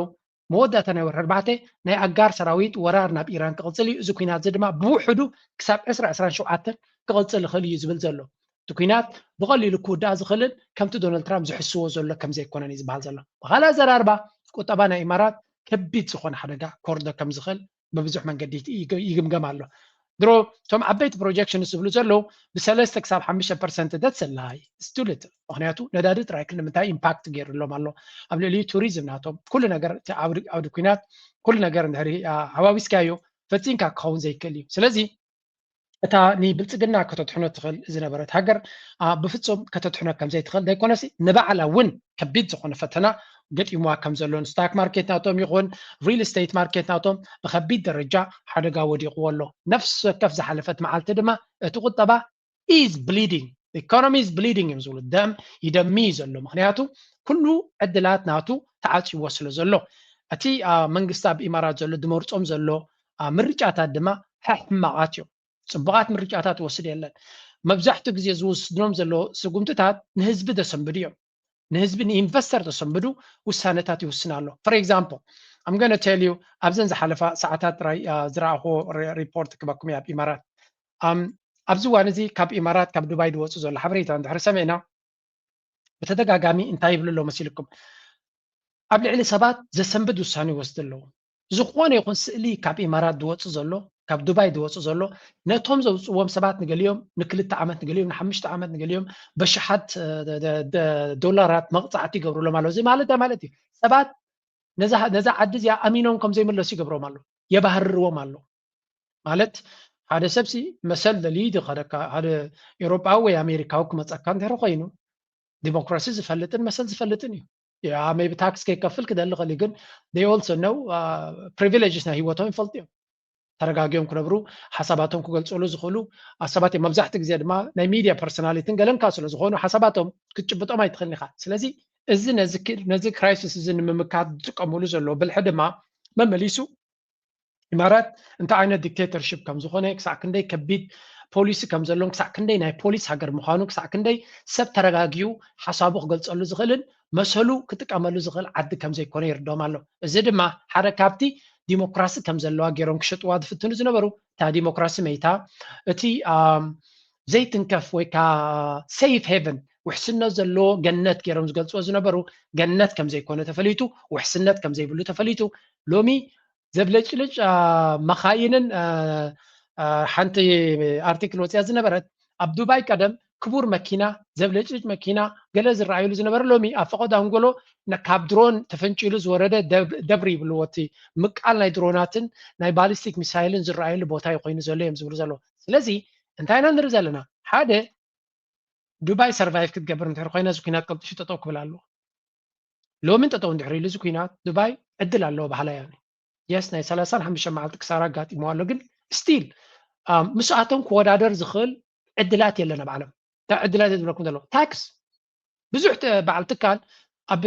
መወዳእታ ናይ ወርሒ 4 ናይ ኣጋር ሰራዊት ወራር ናብ ኢራን ክቕፅል እዩ እዚ ኩናት እዚ ድማ ብውሕዱ ክሳብ 2027 ክቕፅል ይኽእል እዩ ዝብል ዘሎ እቲ ኩናት ብቐሊሉ ክውዳእ ዝኽእልን ከምቲ ዶናልድ ትራምፕ ዝሕስዎ ዘሎ ከም ዘይኮነን እዩ ዝበሃል ዘሎ ብኻልእ ኣዘራርባ ቁጠባ ናይ ኢማራት ከቢድ ዝኾነ ሓደጋ ኮርዶ ከም ዝኽእል በብዙሕ መንገዲ ይግምገም ኣሎ ድሮ ቶም ዓበይቲ ፕሮጀክሽን ዝብሉ ዘለዉ ብ3 ክሳብ 5% ደትሰላይ ስቱልት ምክንያቱ ነዳዲ ጥራይ ንምንታይ ኢምፓክት ገይሩሎም ኣሎ ኣብ ልዕሊኡ ቱሪዝም ናቶም ኩሉ ነገር ዓውዲ ኩናት ኩሉ ነገር እንድሕሪ ሃዋዊስካዮ ፈፂንካ ክኸውን ዘይክእል እዩ ስለዚ እታ ንብልፅግና ከተትሕኖ ትኽእል ዝነበረት ሃገር ብፍፁም ከተትሕኖ ከም ዘይትኽእል ዘይኮነሲ ንባዕላ እውን ከቢድ ዝኾነ ፈተና ገጢምዋ ከም ዘሎን ስታክ ማርኬት ናቶም ይኹን ሪል ስቴት ማርኬት ናቶም ብከቢድ ደረጃ ሓደጋ ወዲቕዎ ኣሎ ነፍሲ ወከፍ ዝሓለፈት መዓልቲ ድማ እቲ ቁጠባ ኢዝ ብሊዲንግ ኢኮኖሚ ኢዝ ብሊዲንግ እዮም ዝብሉ ደም ይደሚ ዘሎ ምክንያቱ ኩሉ ዕድላት ናቱ ተዓፂዎ ስለ ዘሎ እቲ መንግስቲ ኣብ ኢማራት ዘሎ ድመርፆም ዘሎ ምርጫታት ድማ ሕማቃት እዮም ፅቡቃት ምርጫታት ወስድ የለን መብዛሕትኡ ግዜ ዝወስድሎም ዘሎ ስጉምትታት ንህዝቢ ደሰንብዱ እዮም ንህዝቢ ንኢንቨስተር ተሰንብዱ ውሳነታት ይውስና ኣሎ for example I'm going to tell you ኣብዘን ዝሓለፋ ሰዓታት ዝረኣኹ ሪፖርት ክበኩም ኣብ ኢማራት ኣብዚ እዋን እዚ ካብ ኢማራት ካብ ዱባይ ድወፁ ዘሎ ሓበሬታ እንድሕር ሰሚዕና ብተደጋጋሚ እንታይ ይብሉ ኣሎ መሲልኩም ኣብ ልዕሊ ሰባት ዘሰንብድ ውሳነ ይወስድ ኣለዎ ዝኾነ ይኹን ስእሊ ካብ ኢማራት ድወፁ ዘሎ ካብ ዱባይ ድወፁ ዘሎ ነቶም ዘውፅዎም ሰባት ንገሊኦም ን2 ዓመት ንገሊኦም ን5 ዓመት ንገሊኦም በሽሓት ዶላራት መቕፃዕቲ ይገብሩሎም ኣሎ እዚ ማለት እዩ ሰባት ነዛ ዓዲ እዚኣ ኣሚኖም ከም ዘይመለሱ ይገብሮም ኣሎ የባህርርዎም ኣሎ ማለት ሓደ ሰብሲ መሰል ደሊድ ኸደካ ሓደ ኤውሮጳዊ ወይ ኣሜሪካዊ ክመፀካ እንድሕር ኮይኑ ዲሞክራሲ ዝፈልጥን መሰል ዝፈልጥን እዩ ያ ሜቢ ታክስ ከይከፍል ክደሊ ኸሊ ግን they also know privileges ና ሂወቶም ይፈልጡ እዮም ተረጋጊዮም ክነብሩ ሓሳባቶም ክገልፅሉ ዝኽእሉ ሰባት መብዛሕትኡ ግዜ ድማ ናይ ሚድያ ፐርሶናሊቲን ገለንካ ስለ ዝኾኑ ሓሳባቶም ክትጭብጦም ኣይትኽእልኒ ኢኻ ስለዚ እዚ ነዚ ክራይሲስ እዚ ንምምካት ዝጥቀምሉ ዘሎ ብልሕድማ መመሊሱ ኢማራት እንታይ ዓይነት ዲክቴተርሺፕ ከም ዝኾነ ክሳዕ ክንደይ ከቢድ ፖሊሲ ከም ዘለዎም ክሳዕ ክንደይ ናይ ፖሊስ ሃገር ምዃኑ ክሳዕ ክንደይ ሰብ ተረጋጊኡ ሓሳቡ ክገልጸሉ ዝኽእልን መሰሉ ክጥቀመሉ ዝኽእል ዓዲ ከም ዘይኮነ ይርድኦም ኣሎ እዚ ድማ ሓደ ካብቲ ዲሞክራሲ ከም ዘለዋ ገይሮም ክሸጥዋ ዝፍትኑ ዝነበሩ እታ ዲሞክራሲ መይታ እቲ ዘይትንከፍ ወይ ከዓ ሴፍ ሄቨን ውሕስነት ዘለዎ ገነት ገይሮም ዝገልጽዎ ዝነበሩ ገነት ከም ዘይኮነ ተፈሊጡ ውሕስነት ከም ዘይብሉ ተፈሊጡ ሎሚ ዘብለጭልጭ መኻይንን ሓንቲ አርቲክል ወፅያ ዝነበረት ኣብ ዱባይ ቀደም ክቡር መኪና ዘብለጭልጭ መኪና ገለ ዝረአዩሉ ዝነበረ ሎሚ ኣብ ፈቐድ ኣንጎሎ ካብ ድሮን ተፈንጪሉ ዝወረደ ደብሪ ይብልዎ እቲ ምቃል ናይ ድሮናትን ናይ ባሊስቲክ ሚሳይልን ዝረአዩሉ ቦታ ኮይኑ ዘሎ እዮም ዝብሉ ዘሎ ስለዚ እንታይ ኢና ንርኢ ዘለና ሓደ ዱባይ ሰርቫይቭ ክትገብር እንድሕር ኮይና እዚ ኩናት ቀልጢፉ ጠጠው ክብል ኣለዎ ሎሚ ጠጠው እንድሕር ኢሉ እዚ ኩናት ዱባይ ዕድል ኣለዎ ባህላ ያኒ የስ ናይ 35 መዓልቲ ክሳራ ኣጋጢሞ ኣሎ ግን ስቲል ምስኣቶም ክወዳደር ዝኽእል ዕድላት የለን ኣብ ዓለም ዕድላት ዝብለኩም ዘሎ ታክስ ብዙሕ በዓል ትካል ኣብ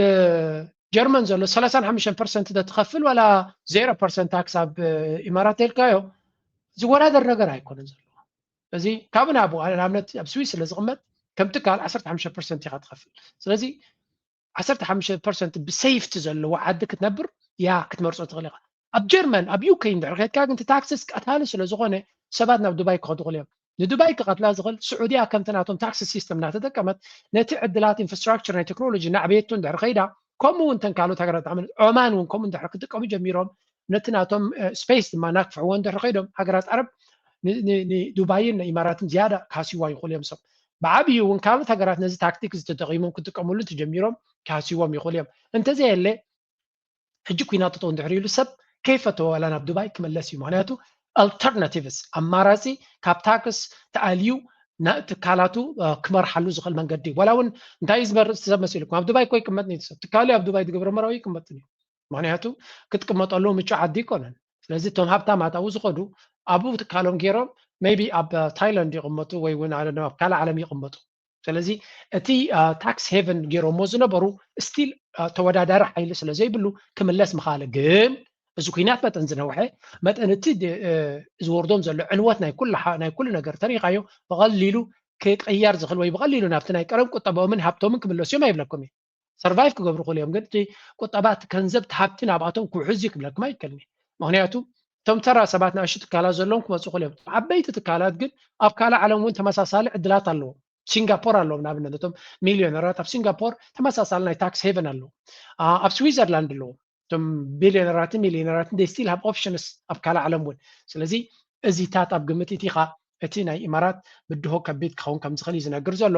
ጀርመን ዘሎ 35% ተትኸፍል ወላ 0% ታክስ ኣብ ኢማራት ተልካዮ ዝወዳደር ነገር ኣይኮነን ዘሎ እዚ ካብ ናብኡ ንኣብነት ኣብ ስዊስ ስለ ዝቕመጥ ከም ትካል 15% ኢኻ ትኸፍል ስለዚ 15% ብሴፍቲ ዘለዎ ዓዲ ክትነብር ያ ክትመርፆ ትኽእል ኢኻ ኣብ ጀርመን ኣብ ዩኬ እንድሕር ከድካ ግን ታክስስ ቀታሊ ስለ ዝኾነ ሰባት ናብ ዱባይ ክኸዱ ይኽእሉ እዮም ንዱባይ ክቐትላ ዝኽእል ስዑድያ ከምቲ ናቶም ታክሲ ሲስተም እናተጠቀመት ነቲ ዕድላት ኢንፍራስትራክቸር ናይ ቴክኖሎጂ ናዕብየቱ እንድሕር ከይዳ ከምኡ እውን ተን ካልኦት ሃገራት ዖማን እውን ከምኡ እንድሕር ክጥቀሙ ጀሚሮም ነቲ ናቶም ስፔስ ድማ ናክፍዕዎ እንድሕር ከይዶም ሃገራት ዓረብ ንዱባይን ንኢማራትን ዝያዳ ካሲዋ ይኽእሉ እዮም ሰብ ብዓብዩ እውን ካልኦት ሃገራት ነዚ ታክቲክ ዝተጠቒሞም ክጥቀምሉ ተጀሚሮም ካሲዎም ይኽእሉ እዮም እንተዘየለ ሕጂ ኩናት ጠጠው እንድሕር ኢሉ ሰብ ከይፈተወ ወላ ናብ ዱባይ ክመለስ እዩ ምክንያቱ alternatives ኣማራፂ ካብ ታክስ ተኣልዩ ትካላቱ ክመርሓሉ ዝኽእል መንገዲ ወላ እውን እንታይ ዝመርፅ ሰብ መሲልኩም ኣብ ዱባይ ኮይ ቅመጥ ኒ ሰብ ትካሉ ኣብ ዱባይ ዝገብረ መራዊ ይቅመጥ እዩ ምክንያቱ ክትቅመጠሉ ምቹው ዓዲ ይኮነን ስለዚ እቶም ሃብታማት ኣብኡ ዝኸዱ ኣብኡ ትካሎም ገይሮም ሜይቢ ኣብ ታይላንድ ይቕመጡ ወይ እውን ኣብ ካልእ ዓለም ይቕመጡ ስለዚ እቲ ታክስ ሄቨን ገይሮሞ ዝነበሩ ስቲል ተወዳዳሪ ሓይሊ ስለ ዘይብሉ ክምለስ ምኻለ ግን እዚ ኩናት መጠን ዝነውሐ መጠን እቲ ዝወርዶም ዘሎ ዕንወት ናይ ኩሉ ነገር ተሪኻዮ ብቐሊሉ ክቅያር ዝኽእል ወይ ብቐሊሉ ናብቲ ናይ ቀረብ ቁጠባኦምን ሃብቶምን ክምለሱ እዮም ኣይብለኩም ሰርቫይቭ ክገብሩ ክእሉ እዮም ግን እቲ ቁጠባት ገንዘብ ሃብቲ ናብኣቶም ክውሕዙ ክብለኩም ኣይከልኒ ምክንያቱ እቶም ተራ ሰባት ንእሽቱ ትካላት ዘለዎም ክመፁ ክእሉ እዮም ዓበይቲ ትካላት ግን ኣብ ካልእ ዓለም እውን ተመሳሳሊ ዕድላት ኣለዎ ሲንጋፖር ኣለዎም ንኣብነት እቶም ሚልዮነራት ኣብ ሲንጋፖር ተመሳሳሊ ናይ ታክስ ሄቨን ኣለዎ ኣብ ስዊዘርላንድ ኣለዎ እቶም ቢልዮነራትን ሚልዮነራትን they still have options ኣብ ካልእ ዓለም እውን ስለዚ እዚታት ኣብ ግምት ኢኻ እቲ ናይ ኢማራት ብድሆ ከቢድ ክኸውን ከም ዝኽእል እዩ ዝነግር ዘሎ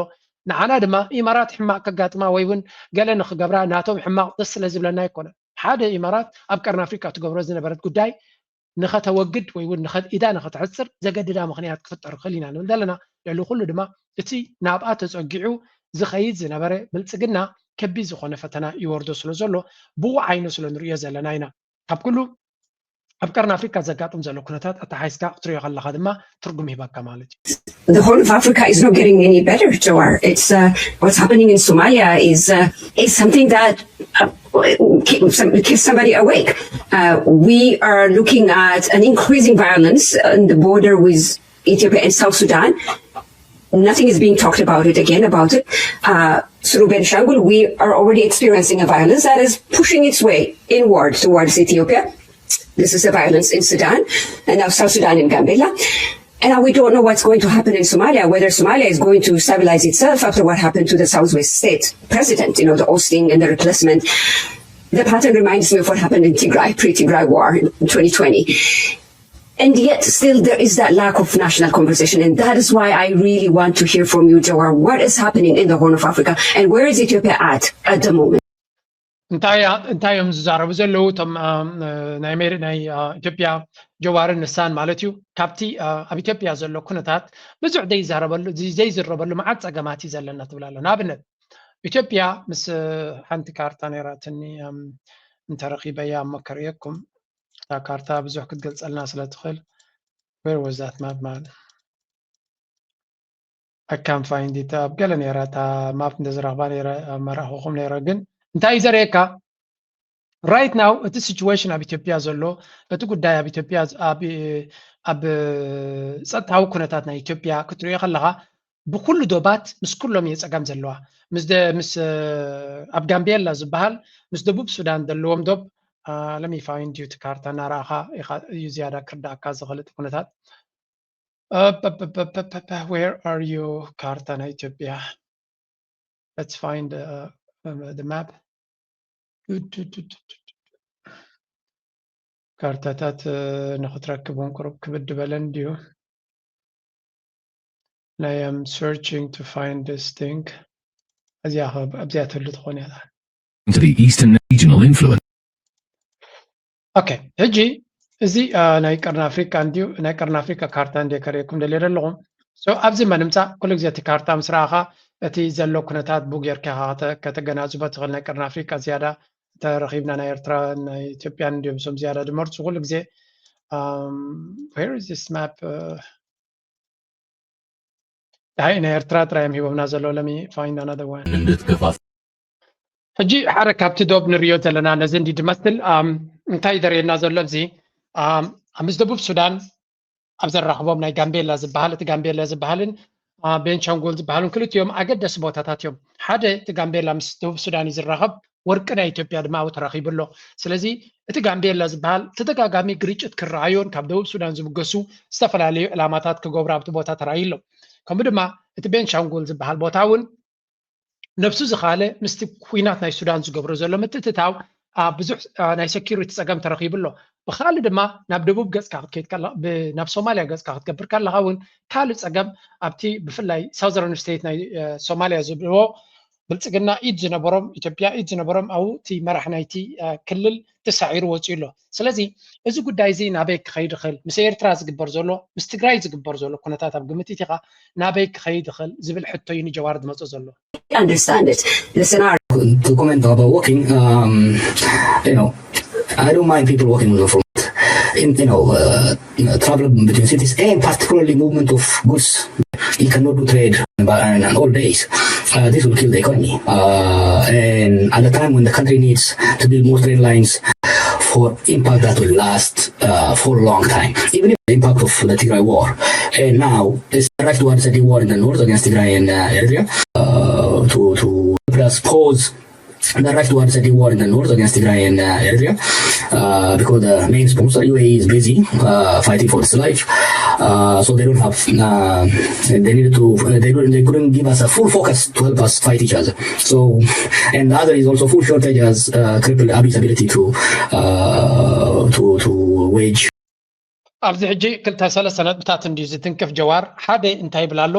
ንዓና ድማ ኢማራት ሕማቅ ከጋጥማ ወይ እውን ገለ ንክገብራ ናቶም ሕማቅ ደስ ስለ ዝብለና ኣይኮነን ሓደ ኢማራት ኣብ ቀርኒ ኣፍሪካ ትገብሮ ዝነበረት ጉዳይ ንኸተወግድ ወይ እውን ኢዳ ንኸትሕፅር ዘገድዳ ምክንያት ክፍጠር ክእል ኢና ንብል ዘለና ልዕሊ ኩሉ ድማ እቲ ናብኣ ተፀጊዑ ዝኸይድ ዝነበረ ብልፅግና ከቢድ ዝኾነ ፈተና ይወርዶ ስለ ዘሎ ብኡ ዓይኑ ስለ ንሪኦ ዘለና ኢና ካብ ኩሉ ኣብ ቀርኒ ኣፍሪካ ዘጋጥም ዘሎ ኩነታት ኣተሓይስካ ክትሪኦ ከለካ ድማ ትርጉም ይህበካ ማለት እዩ The Horn of Africa is not getting any better, Jawar. It's what's happening in Somalia is something that keeps somebody awake. We are looking at an increasing violence on the border with Ethiopia and South Sudan. Nothing is being talked about it. Through Benishangul, we are already experiencing a violence that is pushing its way inward towards Ethiopia. This is the violence in Sudan, and now South Sudan and Gambela. And now we don't know what's going to happen in Somalia, whether Somalia is going to stabilize itself after what happened to the Southwest State president, the ousting and the replacement. The pattern reminds me of what happened in Tigray, pre-Tigray war in 2020. And yet still there is that lack of national conversation. And that is why I really want to hear from you, Jawar, what is happening in the Horn of Africa and where is Ethiopia at the moment? እንታዮም ዝዛረቡ ዘለዉ እቶም ናይ ኢትዮጵያ ጀዋርን ንሳን ማለት እዩ ካብቲ ኣብ ኢትዮጵያ ዘሎ ኩነታት ብዙሕ ዘይዝረበሉ መዓት ፀገማት እዩ ዘለና ትብል ኣሎ ንኣብነት ኢትዮጵያ ምስ ሓንቲ ካርታ ነይራትኒ እንተረኺበያ መከርየኩም እታ ካርታ ብዙሕ ክትገልፀልና ስለትኽእል where was that map man I can't find it ኣብ ገለ ነይራ እታ ማፕ እንደዝረኽባ ነይራ መራኽኹም ነይራ ግን እንታይ ዘርየካ right now እቲ situation ኣብ ኢትዮጵያ ዘሎ እቲ ጉዳይ ኣብ ኢትዮጵያ ኣብ ፀጥታዊ ኩነታት ናይ ኢትዮጵያ ክትሪኦ ከለኻ ብኩሉ ዶባት ምስ ኩሎም እየ ፀገም ዘለዋ ምስ ኣብ ጋምቤላ ዝበሃል ምስ ደቡብ ሱዳን ዘለዎም ዶብ let me find you to ካርታ ናራኻ እዩ ዝያዳ ክርዳእካ ዝኽእል ኩነታት where are you ካርታ ናይ ኢትዮጵያ let's find the map ካርታታት ንኽትረክቡን ቁሩብ ክብድ በለን ድዩ I am searching to find this thing أبزيها تهلو تخوني هذا to the Eastern regional influence. Okay هجي زي ناي قرن أفريقيا عنديو ناي قرن أفريقيا كارتا عندي كريكم دليل اللغم so أبزي ما نمسا كل جزء كارتا مسراها أتي زلوا كنتات بوجير كهاتا كتجنازبات غل ناي قرن أفريقيا زيادة ترخيبنا ناي إرترا ناي إثيوبيا عنديو بسم زيادة دمرت كل جزء where is this map هاي ناي إرترا ترايم هي بمنازلو let me find another one هجي حركة بتدوب نريو تلنا نزندي تمثل انتاي درينا زلو زي أمس دبوب السودان أبزر رحبوب ناي غامبيلا زبالة غامبيلا زبالن بين شانغول زبالن كل يوم أجد سبوتات يوم حدا تغامبيلا أمس دبوب السودان يزرحب وركنا إثيوبيا دماغ تراخيب له سلزي تغامبيلا زبال تدغاغامي غريچت كرايون كاب دبوب السودان زبغسو استفلالي علامات كغوبراب بوتا ترايلو كمدما بين شانغول زبال بوتاون نفسه زخاله مست كوينات ناي السودان زغبر زلو متتتاو بزح ناي سكيورتي صقم ترخيب له بخالي دما ناب دبوب غص كاخت كلا بناب سوماليا غص كاخت كبر كلا هاون كال صقم ابتي بفلاي ساوذرن ستيت ناي سوماليا زبلو بلصقنا ايد زنبرم اثيوبيا ايد زنبرم او تي مرح نايتي كلل تسعير وصيلو سلازي እዚ ጉዳይ እዚ ናበይ ክኸይድ ይኽእል ምስ ኤርትራ ዝግበር ዘሎ ምስ ትግራይ ዝግበር ዘሎ ኩነታት ኣብ ግምት ኢኻ ናበይ ክኸይድ ይኽእል ዝብል ሕቶ እዩ ንጀዋር ዝመጽ ዘሎ understand it the scenario to comment about walking I don't mind people walking from travel between cities and particularly movement of goods. You cannot do trade in all days. This will kill the economy. And at the time when the country needs to build more train lines for impact that will last for a long time, even if the impact of the Tigray war. And now it's right towards the war in the north against Tigray and Eritrea to plus pause the right towards the war in the north against Tigray and Eritrea because the main sponsor UAE is busy fighting for its life, so they don't have they couldn't give us a full focus to help us fight each other. So and the other is also food shortage has crippled Abiy's ability to wage. ኣብዚ ሕጂ ክልተ ሰለስተ ነጥብታት እንዲሁ ዝትንክፍ ጀዋር ሓደ እንታይ ብላሎ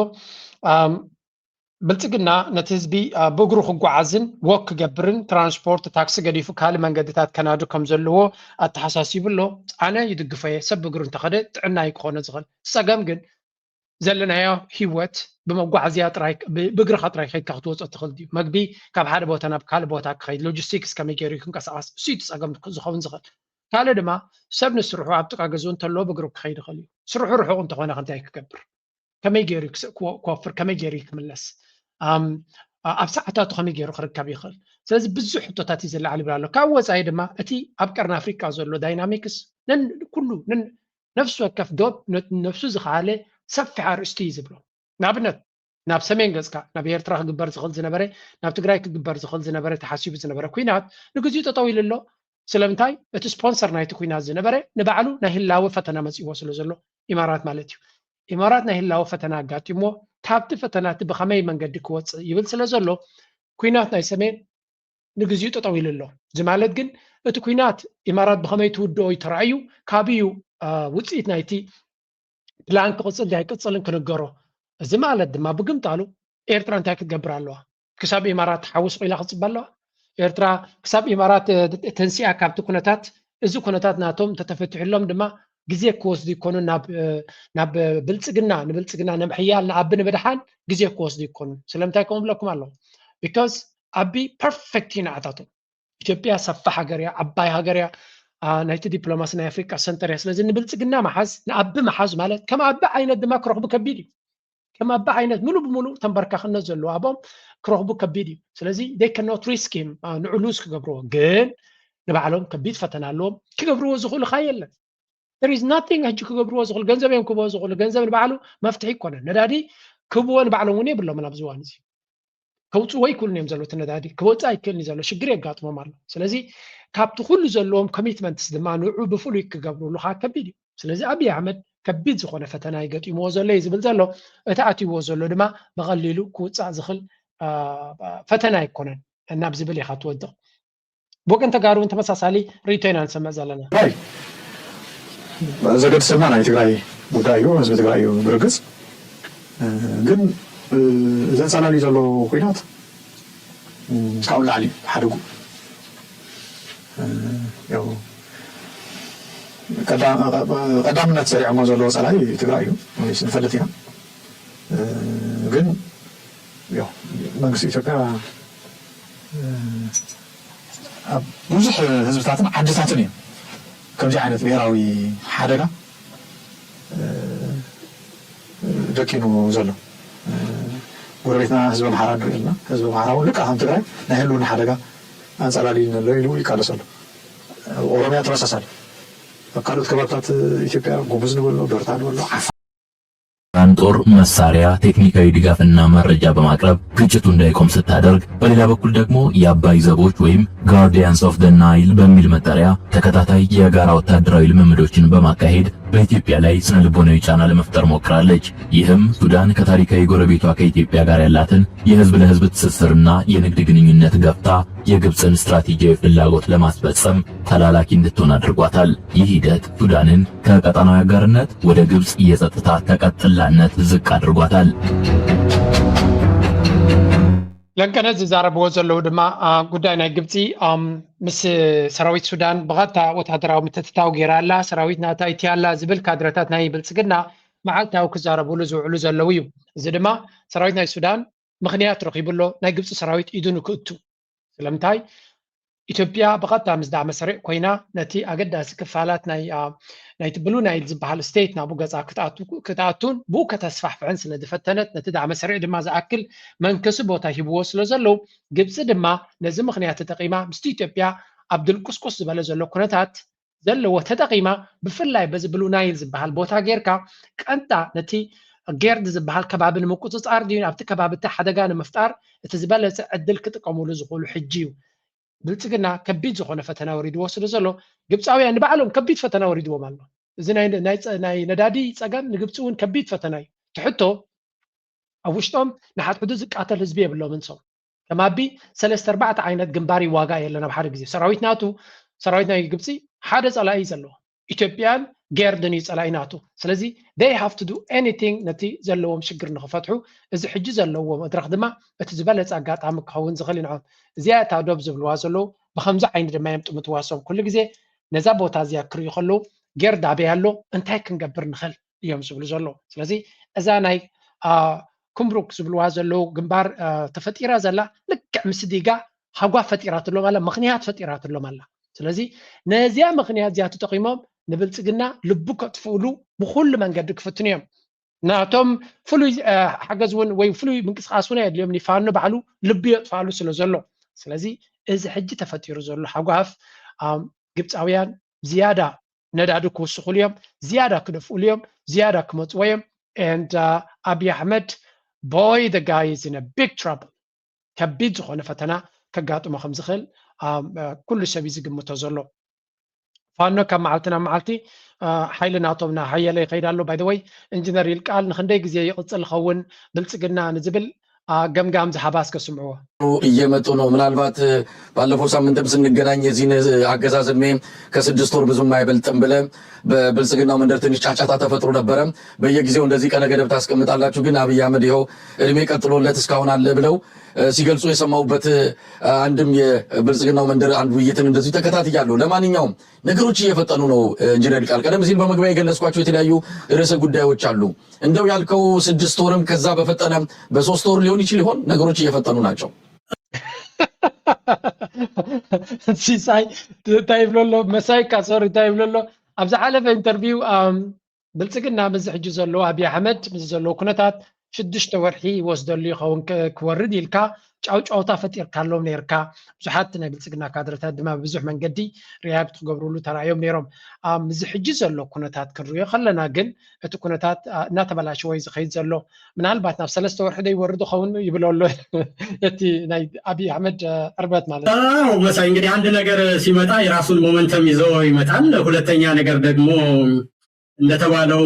ብልጽግና ነቲ ህዝቢ ብእግሩ ክጓዓዝን ወክ ክገብርን ትራንስፖርት ታክሲ ገዲፉ ካልእ መንገድታት ከናዱ ከም ዘለዎ ኣተሓሳሲቡሎ ኣነ ይድግፈየ ሰብ ብእግሩ እንተኸደ ጥዕና ይክኾነ ዝኽእል ፀገም ግን ዘለናዮ ሂወት ብመጓዓዝያ ጥራይ ብእግርኻ ጥራይ ከይድካ ክትወፅእ ትኽእል ድዩ መግቢ ካብ ሓደ ቦታ ናብ ካልእ ቦታ ክኸይድ ሎጂስቲክስ ከመይ ገይሩ ክንቀሳቐስ እሱ እዩ ፀገም ዝኸውን ዝኽእል ካልእ ድማ ሰብ ንስርሑ ኣብ ጥቃ ገዝኡ እንተለዎ ብእግሩ ክኸይድ ይኽእል እዩ ስርሑ ርሑቕ እንተኾነ እንታይ ክገብር ከመይ ገይሩ ክወፍር ከመይ ገይሩ ክምለስ ኣብ ሰዓታቱ ከመይ ገይሩ ክርከብ ይኽእል ስለዚ ብዙሕ ሕቶታት እዩ ዘለዓል ይብላ ኣሎ ካብ ወፃኢ ድማ እቲ ኣብ ቀርኒ ኣፍሪካ ዘሎ ዳይናሚክስ ኩሉ ነፍሱ ወከፍ ዶብ ነፍሱ ዝኸኣለ ሰፊሕ ኣርእስቲ እዩ ዝብሎ ንኣብነት ናብ ሰሜን ገጽካ ናብ ኤርትራ ክግበር ዝኽእል ዝነበረ ናብ ትግራይ ክግበር ዝኽእል ዝነበረ ተሓሲቡ ዝነበረ ኩናት ንግዚኡ ጠጠው ኢሉ ኣሎ ስለምንታይ እቲ ስፖንሰር ናይቲ ኩናት ዝነበረ ንባዕሉ ናይ ህላወ ፈተና መፂዎ ስለ ዘሎ ኢማራት ማለት እዩ ኢማራት ናይ ህላወ ፈተና ኣጋጢሞ ካብቲ ፈተናት ብኸመይ መንገዲ ክወፅእ ይብል ስለ ዘሎ ኩናት ናይ ሰሜን ንግዚኡ ጠጠው ኢሉ ኣሎ እዚ ማለት ግን እቲ ኩናት ኢማራት ብኸመይ ትውድኦ እዩ ተራእዩ ካብዩ ውፅኢት ናይቲ ፕላን ክቕፅል ኣይቅፅልን ክንገሮ እዚ ማለት ድማ ብግምጣሉ ኤርትራ እንታይ ክትገብር ኣለዋ ክሳብ ኢማራት ሓውስ ቆኢላ ክፅባ ኣለዋ ኤርትራ ክሳብ ኢማራት ተንሲኣ ካብቲ ኩነታት እዚ ኩነታት ናቶም ተተፈትሕሎም ድማ ግዜ ክወስዱ ይኮኑ ናብ ብልፅግና ንብልፅግና ንምሕያል ንኣቢ ንምድሓን ግዜ ክወስዱ ይኮኑ ስለምንታይ ከምኡ ብለኩም ኣለኹ ቢካዝ ኣቢ ፐርፌክት እዩ ንዓታቶም ኢትዮጵያ ሰፋሕ ሃገር እያ ዓባይ ሃገር እያ ናይቲ ዲፕሎማሲ ናይ ኣፍሪካ ሰንተር እያ ስለዚ ንብልፅግና መሓዝ ንኣቢ መሓዝ ማለት ከም ኣቢ ዓይነት ድማ ክረኽቡ ከቢድ እዩ كما بعينت ملو بملو تنبركا خلنا زلو أبوم كرهبو كبيدي سلازي they cannot risk him نعلوس كقبروه جن نبعلهم كبيد فتنا لهم كقبروه زغل خيال there is nothing هجي كقبروه زغل جنزب يوم كبروه زغل جنزب نبعلو ما فتحي كونه ندادي كبوه نبعلو وني بالله من أبزوان زي كوتو وي كل نيم زلو تندادي كوتو أي كل نزلو شجري قاطمه ماله سلازي كابتو كل زلهم commitment دمان وعب فلوي كقبروه لخا كبيدي سلازي أبي أحمد كبيد زخونه فتنا يقط يموزل لي زبل زلو أتعتي وزلو دما بغللو كوتو زخل فتنا يكونن النابز بلي خاطو ودق بوك انت قارو انت مساسالي ريتين انسمع زلنا باي زغد سمعنا يتغاي بودايو ህዝብ ትግራይ ብርግጽ ግን እዘን ጻላሊ ዘሎ ኩናት እስካሁን ላዕሊ ሓደጉ ያው ቀዳምነት ሰሪዖሞ ዘሎ ጻላይ ትግራይ እዩ ወይስ ንፈልጥ ኢና ግን ያው መንግስት ኢትዮጵያ ብዙሕ ህዝብታትን ዓድታትን እዮም ከምዚ ዓይነት ብሄራዊ ሓደጋ ደኪኑ ዘሎ ጎረቤትና ህዝቢ ኣምሓራ ንሪኢ ኣለና ህዝቢ ኣምሓራ እውን ልክዕ ከም ትግራይ ናይ ህልውና ሓደጋ ኣንፃላሊና ኣሎ ኢሉ ይቃለስ ኣሎ ኦሮምያ ተመሳሳሊ ኣብ ካልኦት ከባብታት ኢትዮጵያ ጉሙዝ ንበሎ ዶርታ ንበሎ ጦር መሳሪያ ቴክኒካዊ ድጋፍና መረጃ በማቅረብ ግጭቱ እንዳይቆም ስታደርግ በሌላ በኩል ደግሞ የአባይ ዘቦች ወይም ጋርዲያንስ ኦፍ ዘ ናይል በሚል መጠሪያ ተከታታይ የጋራ ወታደራዊ ልምምዶችን በማካሄድ በኢትዮጵያ ላይ ስነ ልቦናዊ ጫና ለመፍጠር ሞክራለች። ይህም ሱዳን ከታሪካዊ ጎረቤቷ ከኢትዮጵያ ጋር ያላትን የህዝብ ለህዝብ ትስስርና የንግድ ግንኙነት ገፍታ የግብፅን ስትራቴጂያዊ ፍላጎት ለማስፈጸም ተላላኪ እንድትሆን አድርጓታል። ይህ ሂደት ሱዳንን ከቀጠናዊ አጋርነት ወደ ግብፅ የጸጥታ ተቀጥላነት ዝቅ አድርጓታል። لكن زارب وزلوا دما قدانا قبتي مس سراويت سودان بغتا وتهدراو متتتاو غيرالا سراويت ناتا ايتيالا زبل كادرتات ناي بلصقنا معلتاو كزاربو لزوعلو زلويو زدما سراويت ناي سودان مخنيات رقيبلو ناي قبت سراويت ايدونو كتو سلامتاي ኢትዮጵያ በቀጥታ ምዝዳ መስርዕ ኮይና ነቲ ኣገዳሲ ክፋላት ናይ ትብሉ ናይ ዝበሃል ስቴት ናቡ ገፃ ክተኣቱን ብኡ ከተስፋሕፍዕን ስለ ዝፈተነት ነቲ ዳ መስርዕ ድማ ዝኣክል መንከሲ ቦታ ሂብዎ ስለ ዘለው ግብፂ ድማ ነዚ ምክንያት ተጠቂማ ምስቲ ኢትዮጵያ ኣብ ድልቁስቁስ ዝበለ ዘሎ ኩነታት ዘለዎ ተጠቂማ ብፍላይ በዚ ብሉ ናይል ዝበሃል ቦታ ጌርካ ቀንጣ ነቲ ጌርድ ዝበሃል ከባቢ ንምቁፅፃር ድዩ ኣብቲ ከባቢ ሓደጋ ንምፍጣር እቲ ዝበለፀ ዕድል ክጥቀምሉ ዝኽእሉ ሕጂ እዩ ብልጽግና ከቢድ ዝኾነ ፈተና ወሪድዎ ስለ ዘሎ ግብፃውያን ንባዕሎም ከቢድ ፈተና ወሪድዎም ኣሎ እዚ ናይ ነዳዲ ፀገም ንግብፂ እውን ከቢድ ፈተና እዩ ትሕቶ ኣብ ውሽጦም ንሓድሕዱ ዝቃተል ህዝቢ የብሎምን ሰው ከማቢ 3-4 ዓይነት ግንባር ይዋጋ የለን ኣብ ሓደ ግዜ ሰራዊት ናይ ግብፂ ሓደ ፀላኢ ዘለዎ ኢትዮጵያን ጌርድን እዩ ፀላኢ ናቱ ስለዚ they have to do anything ነቲ ዘለዎም ሽግር ንኽፈትሑ እዚ ሕጂ ዘለዎ መድረክ ድማ እቲ ዝበለፀ ኣጋጣሚ ክኸውን ዝኽእል ንዖም እዚኣ እታ ዶብ ዝብልዋ ዘለዉ ብከምዚ ዓይነት ድማ የምጡ ምትዋሶም ኩሉ ግዜ ነዛ ቦታ እዚኣ ክርእዩ ከለዉ ጌርድ ኣበይ ኣሎ እንታይ ክንገብር ንኽእል እዮም ዝብሉ ዘለዉ ስለዚ እዛ ናይ ኩምሩክ ዝብልዋ ዘለዉ ግንባር ተፈጢራ ዘላ ልክዕ ምስ ዲጋ ሃጓፍ ፈጢራትሎም ኣላ ምክንያት ፈጢራትሎም ኣላ ስለዚ ነዚያ ምክንያት እዚኣ ተጠቂሞም ንብልጽግና ልቡ ከጥፍኡሉ ብኩሉ መንገዲ ክፍትኑ እዮም ናቶም ፍሉይ ሓገዝ እውን ወይ ፍሉይ ምንቅስቃስ እውን የድልዮም ፋኖ ባዕሉ ልቢ የጥፋሉ ስለ ዘሎ ስለዚ እዚ ሕጂ ተፈጢሩ ዘሎ ሓጓፍ ግብፃውያን ዝያዳ ነዳዲ ክውስኹሉ እዮም ዝያዳ ክደፍኡሉ እዮም ዝያዳ ክመፅዎ እዮም and Abiy Ahmed boy the guy is in a big trouble ከቢድ ዝኾነ ፈተና ከጋጥሞ ከም ዝኽእል ኩሉ ሰብ ዝግምቶ ዘሎ ፋኖ ካብ መዓልትና መዓልቲ ሓይልናቶም ሓየለ ይኸይድ ኣሎ ባይ ዘ ወይ ኢንጂነር ይልቃል ንክንደይ ግዜ ይቕፅል ይኸውን ብልፅግና ንዝብል ገምጋም ዝሓባስ ከስምዕዎ እየመጡ ነው ምናልባት ባለፈው ሳምንትም ስንገናኝ የዚህን አገዛዝ ዕድሜ ከ6 ወር ብዙም አይበልጥም ብለ በብልጽግናው መንደር ትንሽ ጫጫታ ተፈጥሮ ነበረ በየጊዜው እንደዚህ ቀነ ገደብ ታስቀምጣላችሁ ግን አብይ አህመድ ይኸው ዕድሜ ቀጥሎለት እስካሁን አለ ብለው ሲገልጹ የሰማውበት አንድም የብልጽግናው መንደር አንድ ውይይትን እንደዚህ ተከታትያለሁ ለማንኛውም ነገሮች እየፈጠኑ ነው ኢንጂነር ይልቃል ቀደም ሲል በመግቢያ የገለጽኳቸው የተለያዩ ርዕሰ ጉዳዮች አሉ እንደው ያልከው 6 ወርም ከዛ በፈጠነ በ3 ወር ሊሆን ይችል ይሆን ነገሮች እየፈጠኑ ናቸው ሲሳይ ታይብሎሎ መሳይ ካሶሪ ታይብሎሎ ኣብዛ ሓለፈ ኢንተርቪው ብልጽግና ምስ ሕጂ ዘሎ አብይ አሕመድ ምስ ዘሎ ኩነታት ሽዱሽተ ወርሒ ወስደሉ ይኸውን ክወርድ ኢልካ ጫውጫውታ ፈጢርካሎም ነርካ ብዙሓት ናይ ብልፅግና ካድረታት ድማ ብዙሕ መንገዲ ሪያብ ትገብርሉ ተራእዮም ነይሮም እዚ ሕጂ ዘሎ ኩነታት ክንሪኦ ከለና ግን እቲ ኩነታት እናተበላሸወ ወይ ዝኸይድ ዘሎ ምናልባት ናብ 3 ወርሒ ይወርድ ኸውን ይብሎ ኣሎ እቲ ናይ አብይ አህመድ ዕርበት ማለት ነው። መሳይ እንግዲህ አንድ ነገር ሲመጣ የራሱን ሞመንተም ይዞ ይመጣል። ሁለተኛ ነገር ደግሞ እንደተባለው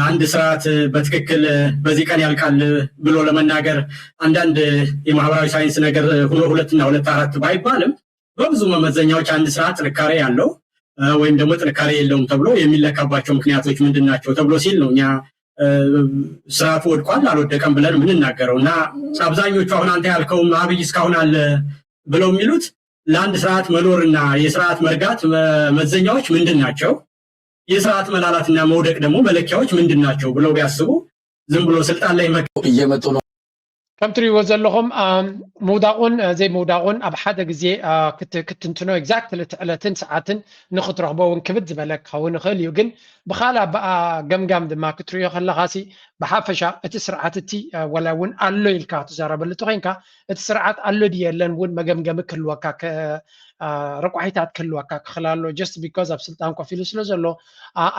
አንድ ስርዓት በትክክል በዚህ ቀን ያልቃል ብሎ ለመናገር አንዳንድ የማህበራዊ ሳይንስ ነገር ሆኖ 2 እና 2 4 ባይባልም በብዙ መመዘኛዎች አንድ ስርዓት ጥንካሬ ያለው ወይም ደግሞ ጥንካሬ የለውም ተብሎ የሚለካባቸው ምክንያቶች ምንድናቸው ተብሎ ሲል ነው እኛ ስርዓቱ ወድቋል አልወደቀም ብለን የምንናገረውና አብዛኞቹ አሁን አንተ ያልከው አብይ እስካሁን አለ ብለው የሚሉት ለአንድ ስርዓት መኖርና የስርዓት መርጋት መመዘኛዎች ምንድናቸው የስርዓት መላላትና መውደቅ ደግሞ መለኪያዎች ምንድናቸው ብለው ቢያስቡ ዝም ብሎ ስልጣን ላይ እየመጡ ነው ከም ትሪእዎ ዘለኹም ምውዳቁን ዘይ ምውዳቁን ኣብ ሓደ ግዜ ክትንትኖ ኤግዛክትሊ እቲ ዕለትን ሰዓትን ንክትረኽቦ እውን ክብድ ዝበለ ክኸውን ይኽእል እዩ ግን ብኻልእ ገምጋም ድማ ክትሪኦ ከለኻሲ ብሓፈሻ እቲ ስርዓት እቲ ወላ እውን ኣሎ ኢልካ ትዛረበሉ ኮይንካ እቲ ስርዓት ኣሎ ድየለን እውን መገምገሚ ክህልወካ ረቋሒታት ክህልወካ ክኽእል ኣሎ ጀስት ቢኮዝ ኣብ ስልጣን ኮፍ ኢሉ ስለ ዘሎ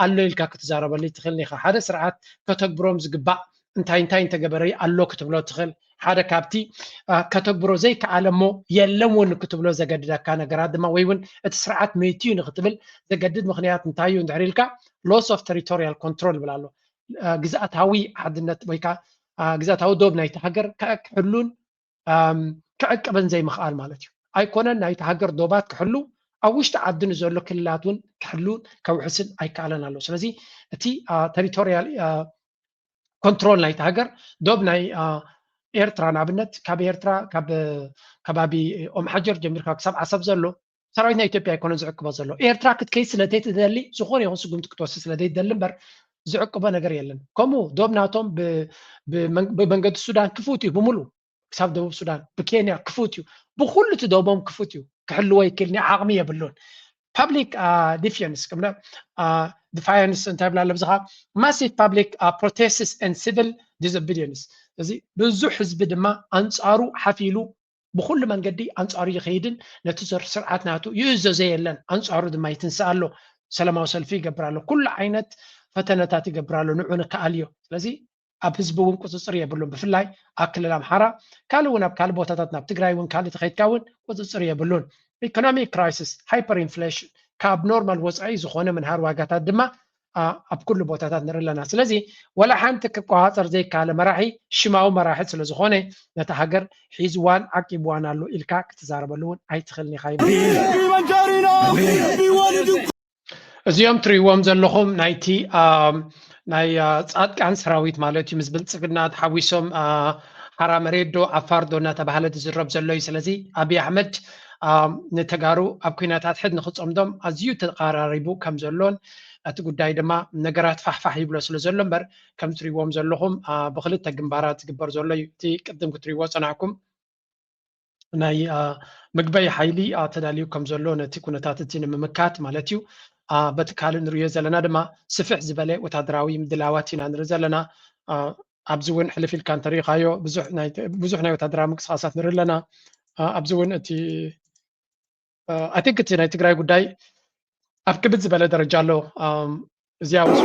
ኣሎ ኢልካ ክትዛረበሉ ትኽእል ኢኻ ሓደ ስርዓት ከተግብሮም ዝግባእ እንታይ እንተገበረ ኣሎ ክትብሎ ትኽእል ሓደ ካብቲ ከተግብሮ ዘይከኣለ እሞ የለም እውን ክትብሎ ዘገድደካ ነገራት ድማ ወይ እውን እቲ ስርዓት መይትዩ ንክትብል ዘገድድ ምክንያት እንታይ እዩ እንድሕር ኢልካ ሎስ ኦፍ ቴሪቶሪያል ኮንትሮል ይብላ ኣሎ ግዝኣታዊ ሓድነት ወይ ከዓ ግዝኣታዊ ዶብ ናይቲ ሃገር ክሕሉን ክዕቅብን ዘይምኽኣል ማለት እዩ ኣይኮነን ናይቲ ሃገር ዶባት ክሕሉ ኣብ ውሽጢ ዓዲ ንዘሎ ክልላት እውን ክሕሉን ከውሕስን ኣይከኣለን ኣሎ ስለዚ እቲ ቴሪቶሪያል ኮንትሮል ናይቲ ሃገር ዶብ ናይ ኤርትራ ንኣብነት ካብ ኤርትራ ካብ ከባቢ ኦም ሓጀር ጀሚርካ ክሳብ ዓሰብ ዘሎ ሰራዊት ናይ ኢትዮጵያ ኣይኮነን ዝዕቅቦ ዘሎ ኤርትራ ክትከይድ ስለተይ ትደሊ ዝኾነ ይኹን ስጉምቲ ክትወስድ ስለተይ ትደሊ እምበር ዝዕቅቦ ነገር የለን ከምኡ ዶብ ናቶም ብመንገዲ ሱዳን ክፉት እዩ ብምሉእ ክሳብ ደቡብ ሱዳን ብኬንያ ክፉት እዩ ብኩሉ እቲ ዶቦም ክፉት እዩ ክሕልዎ ይክእልኒ ዓቕሚ የብሉን ፐብሊክ ዲፊየንስ ከምና ዲፋየንስ እንታይ ብላ ኣሎ ብዝኻ ማሲቭ ፐብሊክ ፕሮቴስትስ ኤንድ ሲቪል ዲስኦቢዲየንስ እዚ ብዙሕ ህዝቢ ድማ ኣንፃሩ ሓፊሉ ብኩሉ መንገዲ ኣንፃሩ ይኸይድን ነቲ ስርዓት ናቱ ይእዘዞ የለን ኣንፃሩ ድማ ይትንስእ ኣሎ ሰላማዊ ሰልፊ ይገብር ኣሎ ኩሉ ዓይነት ፈተነታት ይገብር ኣሎ ንዑ ንከኣል እዩ ስለዚ ኣብ ህዝቢ እውን ቁፅፅር የብሉን ብፍላይ ኣብ ክልል ኣምሓራ ካልእ እውን ኣብ ካልእ ቦታታት ናብ ትግራይ እውን ካልእ ተኸይድካ እውን ቁፅፅር የብሉን ኢኮኖሚክ ክራይሲስ ሃይፐር ኢንፍሌሽን ካብ ኖርማል ወፃኢ ዝኾነ ምንሃር ዋጋታት ድማ ኣብ ኩሉ ቦታታት ንርኢ ኣለና ስለዚ ወላ ሓንቲ ክቆፃፀር ዘይከኣለ መራሒ ሽማዊ መራሒ ስለ ዝኾነ ነታ ሃገር ሒዝዋን ዓቂብዋን ኣሎ ኢልካ ክትዛረበሉ እውን ኣይትኽእልኒ ኢኻ እዚኦም ትሪእዎም ዘለኹም ናይቲ ናይ ጻድቃን ሰራዊት ማለት እዩ ምስ ብልፅግና ተሓዊሶም ሓራ መሬት ዶ ዓፋር ዶ እናተባሃለ ዝዝረብ ዘሎ እዩ ስለዚ ኣብይ ኣሕመድ ንተጋሩ ኣብ ኩናታት ሕድ ንክፀምዶም ኣዝዩ ተቀራሪቡ ከም ዘሎን እቲ ጉዳይ ድማ ነገራት ፋሕፋሕ ይብሎ ስለ ዘሎ እምበር ከም ትሪእዎም ዘለኹም ብክልተ ግንባራት ዝግበር ዘሎ እዩ እቲ ቅድም ክትሪእዎ ፀናሕኩም ናይ ምግበይ ሓይሊ ተዳልዩ ከም ዘሎ ነቲ ኩነታት እቲ ንምምካት ማለት እዩ በቲ ካልእ ንሪኦ ዘለና ድማ ስፍሕ ዝበለ ወታደራዊ ምድላዋት ኢና ንርኢ ዘለና ኣብዚ እውን ሕልፍ ኢልካ እንተሪኢኻዮ ብዙሕ ናይ ወታደራዊ ምንቅስቃሳት ንርኢ ኣለና ኣብዚ እውን እቲ ኣይ ቲንክ እቲ ናይ ትግራይ ጉዳይ ኣብ ክብድ ዝበለ ደረጃ ኣሎ እዚኣ ውስ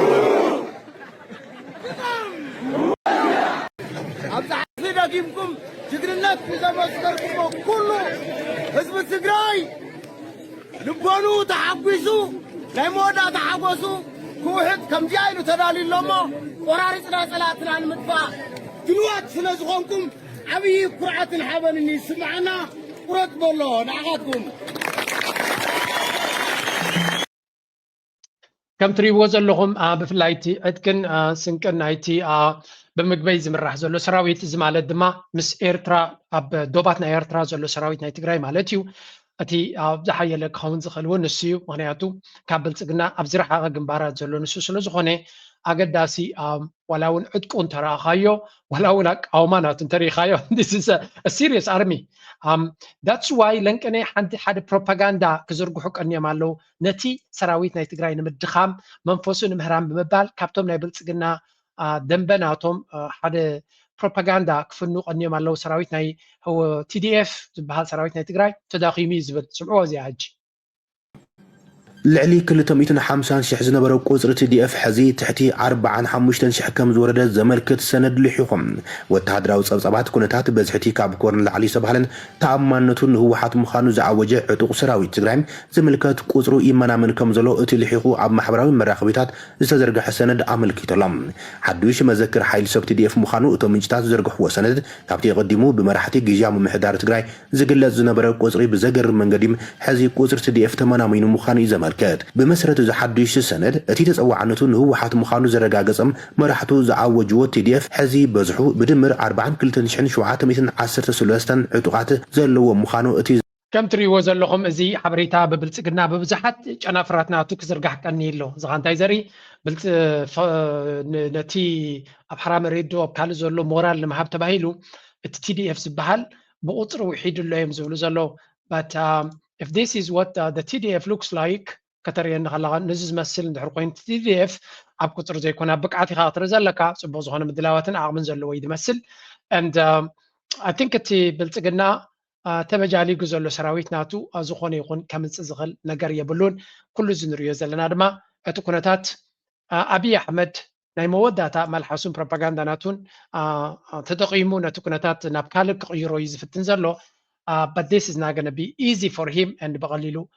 ኣብዚ ሓፊ ደጊምኩም ጅግንነት ብዘመስከርኩሞ ኩሉ ህዝቢ ትግራይ ልቦኑ ተሓጒሱ ናይ መወዳእታ ሓጎሱ ክውሕድ ከምዚኣ ኢሉ ተዳልዩ ሎሞ ቆራሪፅና ፀላእትና ንምጥፋእ ድልዋት ስለ ዝኾንኩም ዓብዪ ኩርዓትን ሓበንን ይስማዓና ቁረጥ በሎ ንዓኻትኩም ከም ትሪእዎ ዘለኹም ብፍላይ እቲ ዕጥቅን ስንቅን ናይቲ ብምግበይ ዝምራሕ ዘሎ ሰራዊት እዚ ማለት ድማ ምስ ኤርትራ ኣብ ዶባት ናይ ኤርትራ ዘሎ ሰራዊት ናይ ትግራይ ማለት እዩ እቲ ዝሓየለ ክኸውን ዝኽእል እውን ንሱ እዩ ምክንያቱ ካብ ብልፅግና ኣብ ዝረሓቐ ግንባራት ዘሎ ንሱ ስለ ዝኾነ ኣገዳሲ ዋላ እውን ዕጥቁ እንተረኣኻዮ ዋላ እውን ኣቃውማ ናቱ እንተሪኢኻዮ ሲሪየስ ኣርሚ ዳትስ ዋይ ለንቀነ ሓደ ፕሮፓጋንዳ ክዝርግሑ ቀኒዮም ኣለው ነቲ ሰራዊት ናይ ትግራይ ንምድኻም መንፈሱ ንምህራን ብምባል ካብቶም ናይ ብልፅግና ደንበናቶም ሓደ ፕሮፓጋንዳ ክፍኑ ቀኒዮም ኣለዉ ሰራዊት ናይ TDF ዝበሃል ሰራዊት ናይ ትግራይ ተዳኺሙ ዝብል ስምዕዎ እዚኣ ሕጂ ልዕሊ 250,000 ዝነበረ ቁፅሪ TDF ሕዚ ትሕቲ 45,000 ከም ዝወረደ ዘመልክት ሰነድ ልሒኹም ወተሃደራዊ ፀብፀባት ኩነታት በዝሕቲ ካብ ኮርን ላዕሊ ዝተባሃለን ተኣማንነቱ ንህወሓት ምዃኑ ዝዓወጀ ዕጡቕ ሰራዊት ትግራይ ዝምልከት ቁፅሩ ይመናመን ከም ዘሎ እቲ ልሒኹ ኣብ ማሕበራዊ መራኸቢታት ዝተዘርግሐ ሰነድ ኣመልኪቶሎም ሓዱሽ መዘክር ሓይሊ ሰብ TDF ምዃኑ እቶም ምንጭታት ዘርግሕዎ ሰነድ ካብቲ ቀዲሙ ብመራሕቲ ግዝያዊ ምምሕዳር ትግራይ ዝግለጽ ዝነበረ ቁፅሪ ብዘገርም መንገዲ ሕዚ ቁፅሪ TDF ተመናሚኑ ምዃኑ እዩ ዘመልክት بمسرة زحديش السند أتي تسوعنته إنه واحد مخانو زرقا قسم مرحتو زعوجو TDF حزي بزحو بدمر 40 كلتن شحن شوعات مثل 10 سلوستن عطقات زلو مخانو أتي كم تري وزن لهم زي حبريتا ببلتقنا ببزحات أنا فراتنا توك زرقا حكاني له زغان تايزري بلت نتي أبحرام ريدو أبكال زلو مورال لمحاب تباهيلو TDF زبحال بقطر وحيد اللي يمزولو زلو but if this is what the TDF looks like كترين خلاص نزز مسل نحرقين TDF أب كتر زي كنا بقعتي خاطر زلكا صبوا زخنا مدلواتن أعمل زلوا يدمسل and I think كتي بلتقنا تمجالي جزء سراويت ناتو زخوني يكون كمل زغل نجار يبلون كل زنريو زلنا دما أتكونتات أبي أحمد ناي موداتا ملحسون بروباغندا ناتون تدقيمون أتكونتات نابكالك يرويز في التنزلو but this is not going to be easy for him and بقليلو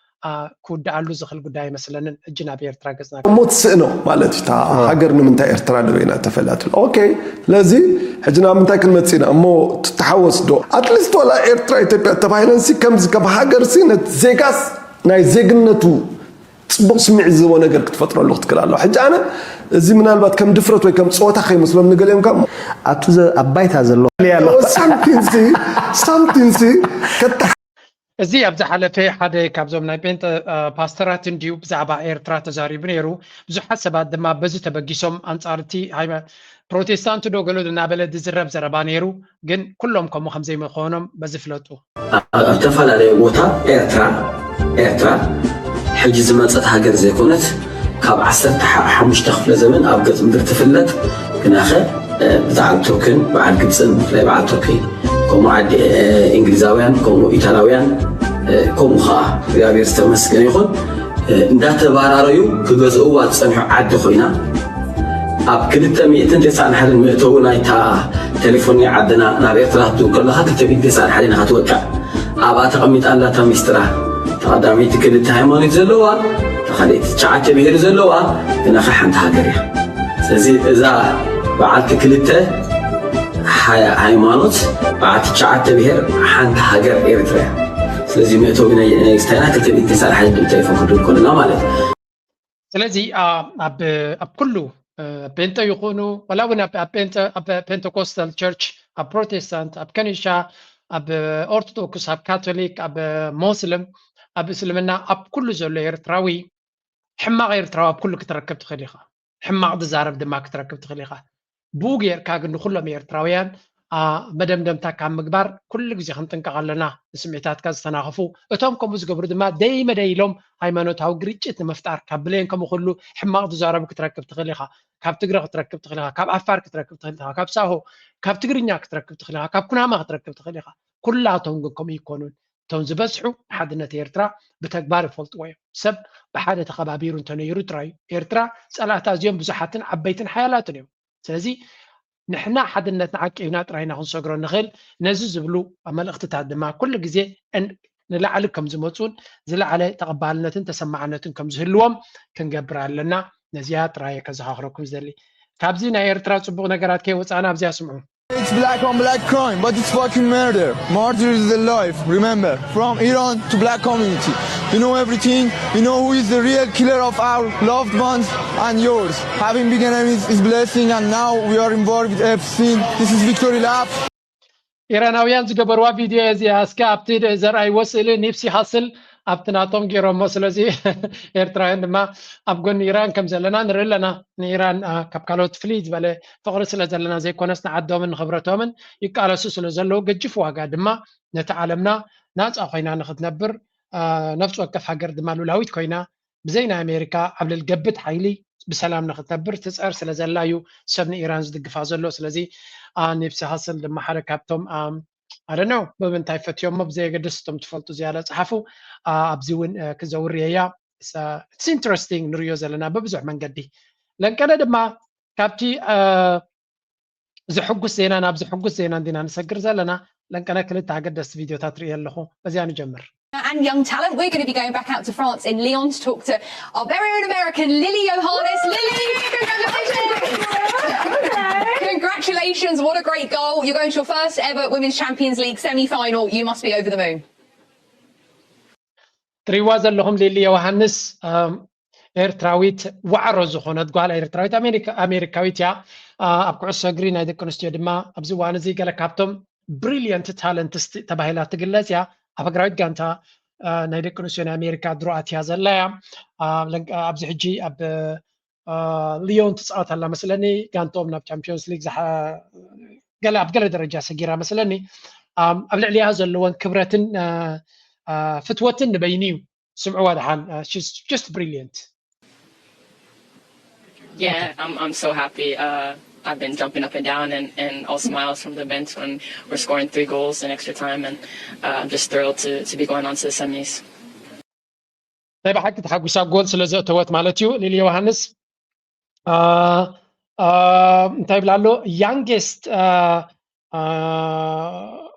كود على زخل قداي مثلا الجناب إيرترا قصنا موت سئنو مالتي تا حجر نمنتا إيرترا لبينا تفلات أوكي لازم حجنا منتا كلمة سينا أمو تتحوس دو أتلست ولا إيرترا يتبع تبايلنسي كم زكاب حجر سينا زيكاس ناي زيجنتو تصبغ سمع الزوانا قال كنت فترة اللغة كلا حج أنا زي من البات كم دفرت وكم صوت أخي مسلم نقول يوم كم أتوز أبايت هذا اللغة something كت زي أبز حلفة حدا كابزوم نايبنت باسترات نديو بزعبا إيرترا تزاري بنيرو بزو حسبات دما بزو تبقيسوم أنصارتي هاي بروتستانت دو قالوا دنا بلد زرب زربانيرو جن كلهم كمو خمسة مخونم بزفلتو ارتفع على موتا إيرترا حجز مصات هاجر زي كونت كاب 15 تخفل زمن أبقت مدر تفلت كناخه بتاع توكن بعد قبسن لا بعد توكي كومو عاد إنجليزاويان كومو إيطاليان كومو خا يا بيرستر مسكين يخون ندات باراريو كجزء تصنع عاد خوينا أب كنت ميتين تسعة حد ميتونا يتا تليفوني عدنا نبيت راتو كلها كتبي تسعة حد هتوقع أبى تقمت الله تمسترا تقدمي تكلت هايماني زلوا تخليت شعات بيهر زلوا كنا خحنت هاجريا سزي إذا بعد تكلته هايمانوت بعد شعات بيهر حنت هاجر إيرتريا سلزي ميتونا يستاهل كتبي تسعة حد بالتليفون كلنا ماله سلزي أب كله بنت يكونوا ولا ونا أب بنتكوستال تشيرش أب بروتستانت أب كنيشة أب أرثوذكس أب كاثوليك أب مسلم أب سلمنا أب كل زول إيرتراوي حما غير تراوي كله كتركبت خليقة حما عد زارب دماغ كتركبت خليقة بوغير كاغن كلهم إيرتراويان مدام تاكام مقبار كل جزء خنتن كعلنا سمعتات كاز تناخفو اتوم كموز قبر دما دايما دايلوم هايمانوت هاو جريتشت مفتار كابلين كم خلو حما عد زارب كتركب تخليقة كاب تقرا تركب تخليقة كاب عفار كتركب تخليقة كاب ساهو كاب تقرينيا كتركب تخليقة كاب كناما كتركب تخليقة كلاتهم كم يكونون تون زبسحو حدنا إيرترا بتكبار فولت ويا سب بحاجة تخبابير تنيرو تراي إيرترا سألات زيهم بزحاتن عبيتن حيالاتن سلزي نحنا حدنا نعكينا تراينا هون صغر نخل نزز بلو أما الاختتاد مع كل جزء أن نلعب كم زمتون زل على تقبلنا تسمعنا كم زهلوم كنجبر لنا نزيات راي كذا آخركم زلي كابزينا إيرترا صبغنا قرات كي وصانا بزي اسمعوا It's black on black crime, but it's fucking murder. Murder is the life, remember. From Iran to black community. You know everything. You know who is the real killer of our loved ones and yours. Having big enemies is blessing, and now we are involved with Epstein. This is Victory Lab. إيراناويان زجبروا فيديو زي أسكا أبتدي زر أي وصل نفسي حصل أبتناتهم جيرهم وصل زي إيرتراين ما أبغون إيران كم زلنا نرلنا إيران كبكالوت فليت بله فقر سلزلنا زي كونسنا عدوا من خبرتهم من يقال سلسلة زلوا جفوا قاعد ما نتعلمنا ناس أخينا ناخذ نبر نفس وقف حجر دمالو لاويت كوينا بزينا أمريكا قبل الجبت حيلي بسلام نختبر تسأر سلازلايو سبن إيران زدقفا زلو سلازي نفسي حصل لما حركاتهم I don't know بمنتاي فتيوم مبزي قدستم تفلتو زيادة صحفو أبزيون كزور ريايا it's interesting نريو زلنا ببزع من قدي لأن كان دما كابتي زحقو سينا نابز حقو سينا دينا نسقر زلنا لأن كان كلتا قدست فيديو تاتريا لهم بزيان جمر. And young talent, we're going to be going back out to France in Lyon to talk to our very own American Lily Johannes. Lily, congratulations! Congratulations, what a great goal. You're going to your first ever Women's Champions League semi-final. You must be over the moon. تريواز اللهم ليلي يوهانس إيرتراويت وعرز خونت قال إيرتراويت أمريكاويت يا أبقى السجرين هيدا كنستيو دما أبزوان زي قال كابتم بريليانت تالنت تباهيلات تقلت يا أفقراويت قانتا نيدا كنستيو أمريكا دروات يا زلايا أبزي حجي أب ليون تسعات هلا مثلني قانتوم ناب تشامبيونز ليج زح قال أبقى درجة سجيرة مثلني أبلع لي هذا اللون كبرتن فتوتن بينيو سمعوا هذا حال she's just brilliant. Yeah, I'm so happy. I've been jumping up and down and all smiles from the bench when we're scoring 3 goals in extra time, and I'm just thrilled to be going on to the semis. طيب حكيت حق وساب جول سلازة توت مالتيو ليلي يوهانس طيب لالو youngest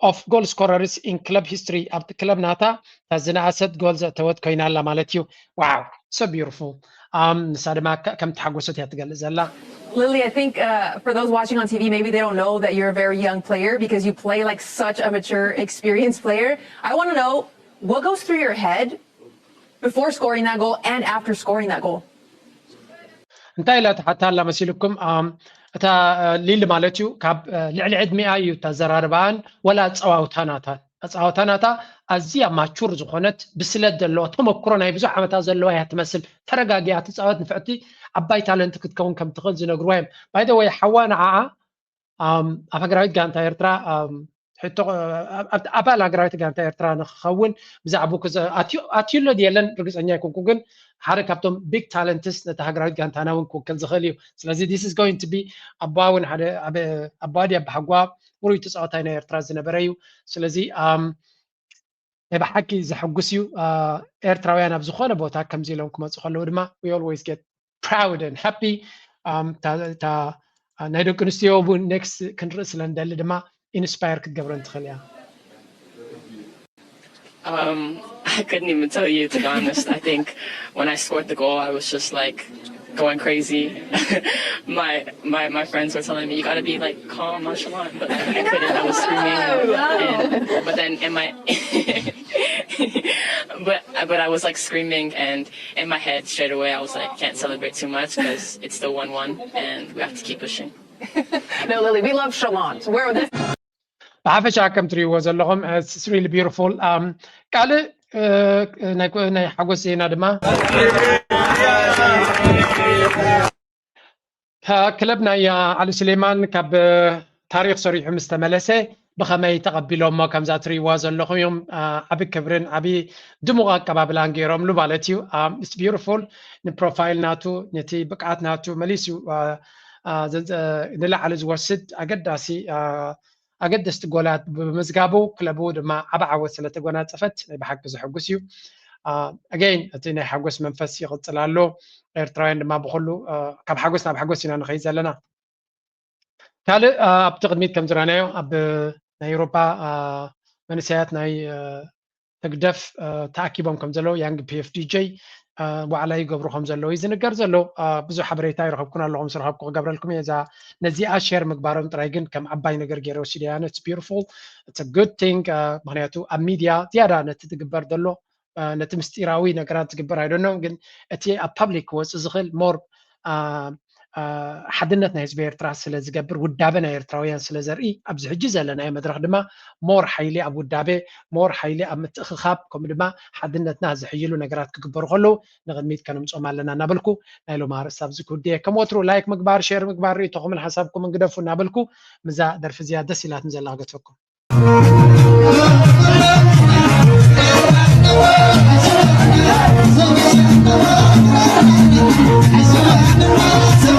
of goal scorers in club history of the club nata تزنا عسد goals توت كوينا لا مالتيو wow so beautiful نسادما كم تحقوست يتقل زلا. Lily, I think for those watching on TV, maybe they don't know that you're a very young player because you play like such a mature, experienced player. I want to know what goes through your head before scoring that goal and after scoring that goal. انتهي لا حتى لا مسيلكم اتا ليل مالتيو كاب لعل عد 100 يو تزراربان ولا تصاوتاناتا ازيا ماتشور زخونت بسلد دلو تمكرو ناي بزح عمتا زلو هي تمثل ترغاغيا تصاوت نفعتي عباي تالنت كتكون كم تخل زنغرويم باي ذا واي حوانا عا افغرايت غانتا ايرترا حتى ابا لاغرايت غانتا ايرترا نخون بزعبو كز اتيلو ديالن رغصنيا يكونكو كن حركاتهم big talents نتهاغرايت غانتا ناون كوكل زخليو سلازي this is going to be اباون حدا ابادي بحقوا وري تصاوتاينا ايرترا زنبريو سلازي بحكي زحقسيو ايرتراويان اب زخونه بوتا كمزي لهم كما صخلو دما we always get proud and happy تا نايدو كنستيو بو next كنرس لندل دما inspire كتقبرن تخليها. I couldn't even tell you, to be honest. I think when I scored the goal, I was just like going crazy. my friends were telling me, you got to be like calm, nonchalant, but like, I couldn't. I was screaming, but then in my but I was like screaming, and in my head straight away I was like, can't celebrate too much because it's still 1-1 and we have to keep pushing. No, Lily, we love chalant. Where would this بعرفش عكم تريو زلهم it's really beautiful قال ناي حقوسينا دما كلبنا يا علي سليمان كاب تاريخ صريح مستملسه بخماي تقبلهم ما كم زاتري وازلهم يوم ابي كبرن ابي دموغا قبابلان غيرهم لو بالتيو it's beautiful البروفايل ناتو نتي بقعت ناتو مليسو نلا على زوسد اقداسي أقدست جولات بمزجابو كلبو دما أبع وصلة جونات صفت بحق زحقسيو again أتينا حقوس منفسي قتلالو إيرتراين دما بخلو كاب حقوسنا بحقوسنا نخيز لنا كله أبتقد ميت كم زرانيو أب نيروبا من سيات ناي تقدف تأكيبهم كم زلو يانج PFDJ وعلى يقبرهم زلو إذن الجرزلو بزو حبريتاي رحبكون اللهم سرحبكم قبر لكم إذا نزي أشير مقبارهم ترايجن كم عباي نجر جيرو سيديان it's beautiful it's a good thing معناته الميديا تيارا نتتقبر دلو نتمستيراوي نجرات تقبر I don't know جن أتي a public was زغل more حدنتنا هزبي إيرترا سلازقبر ودابنا إيرتراويان سلازري أبز حجزة لنا مدرخ دما مور حيلي أبو دابي مور حيلي أم تخخاب كم دما حدنتنا زحيلو نجرات كقبر غلو نغميت كانوا مسؤوم علينا نابلكو نايلو مار سابزكو دي كم وترو لايك مقبار شير مقبار ريتو من حسابكم من قدفوا نابلكو مزا درف زيادة سيلات مزا لاقت فكم Thank you.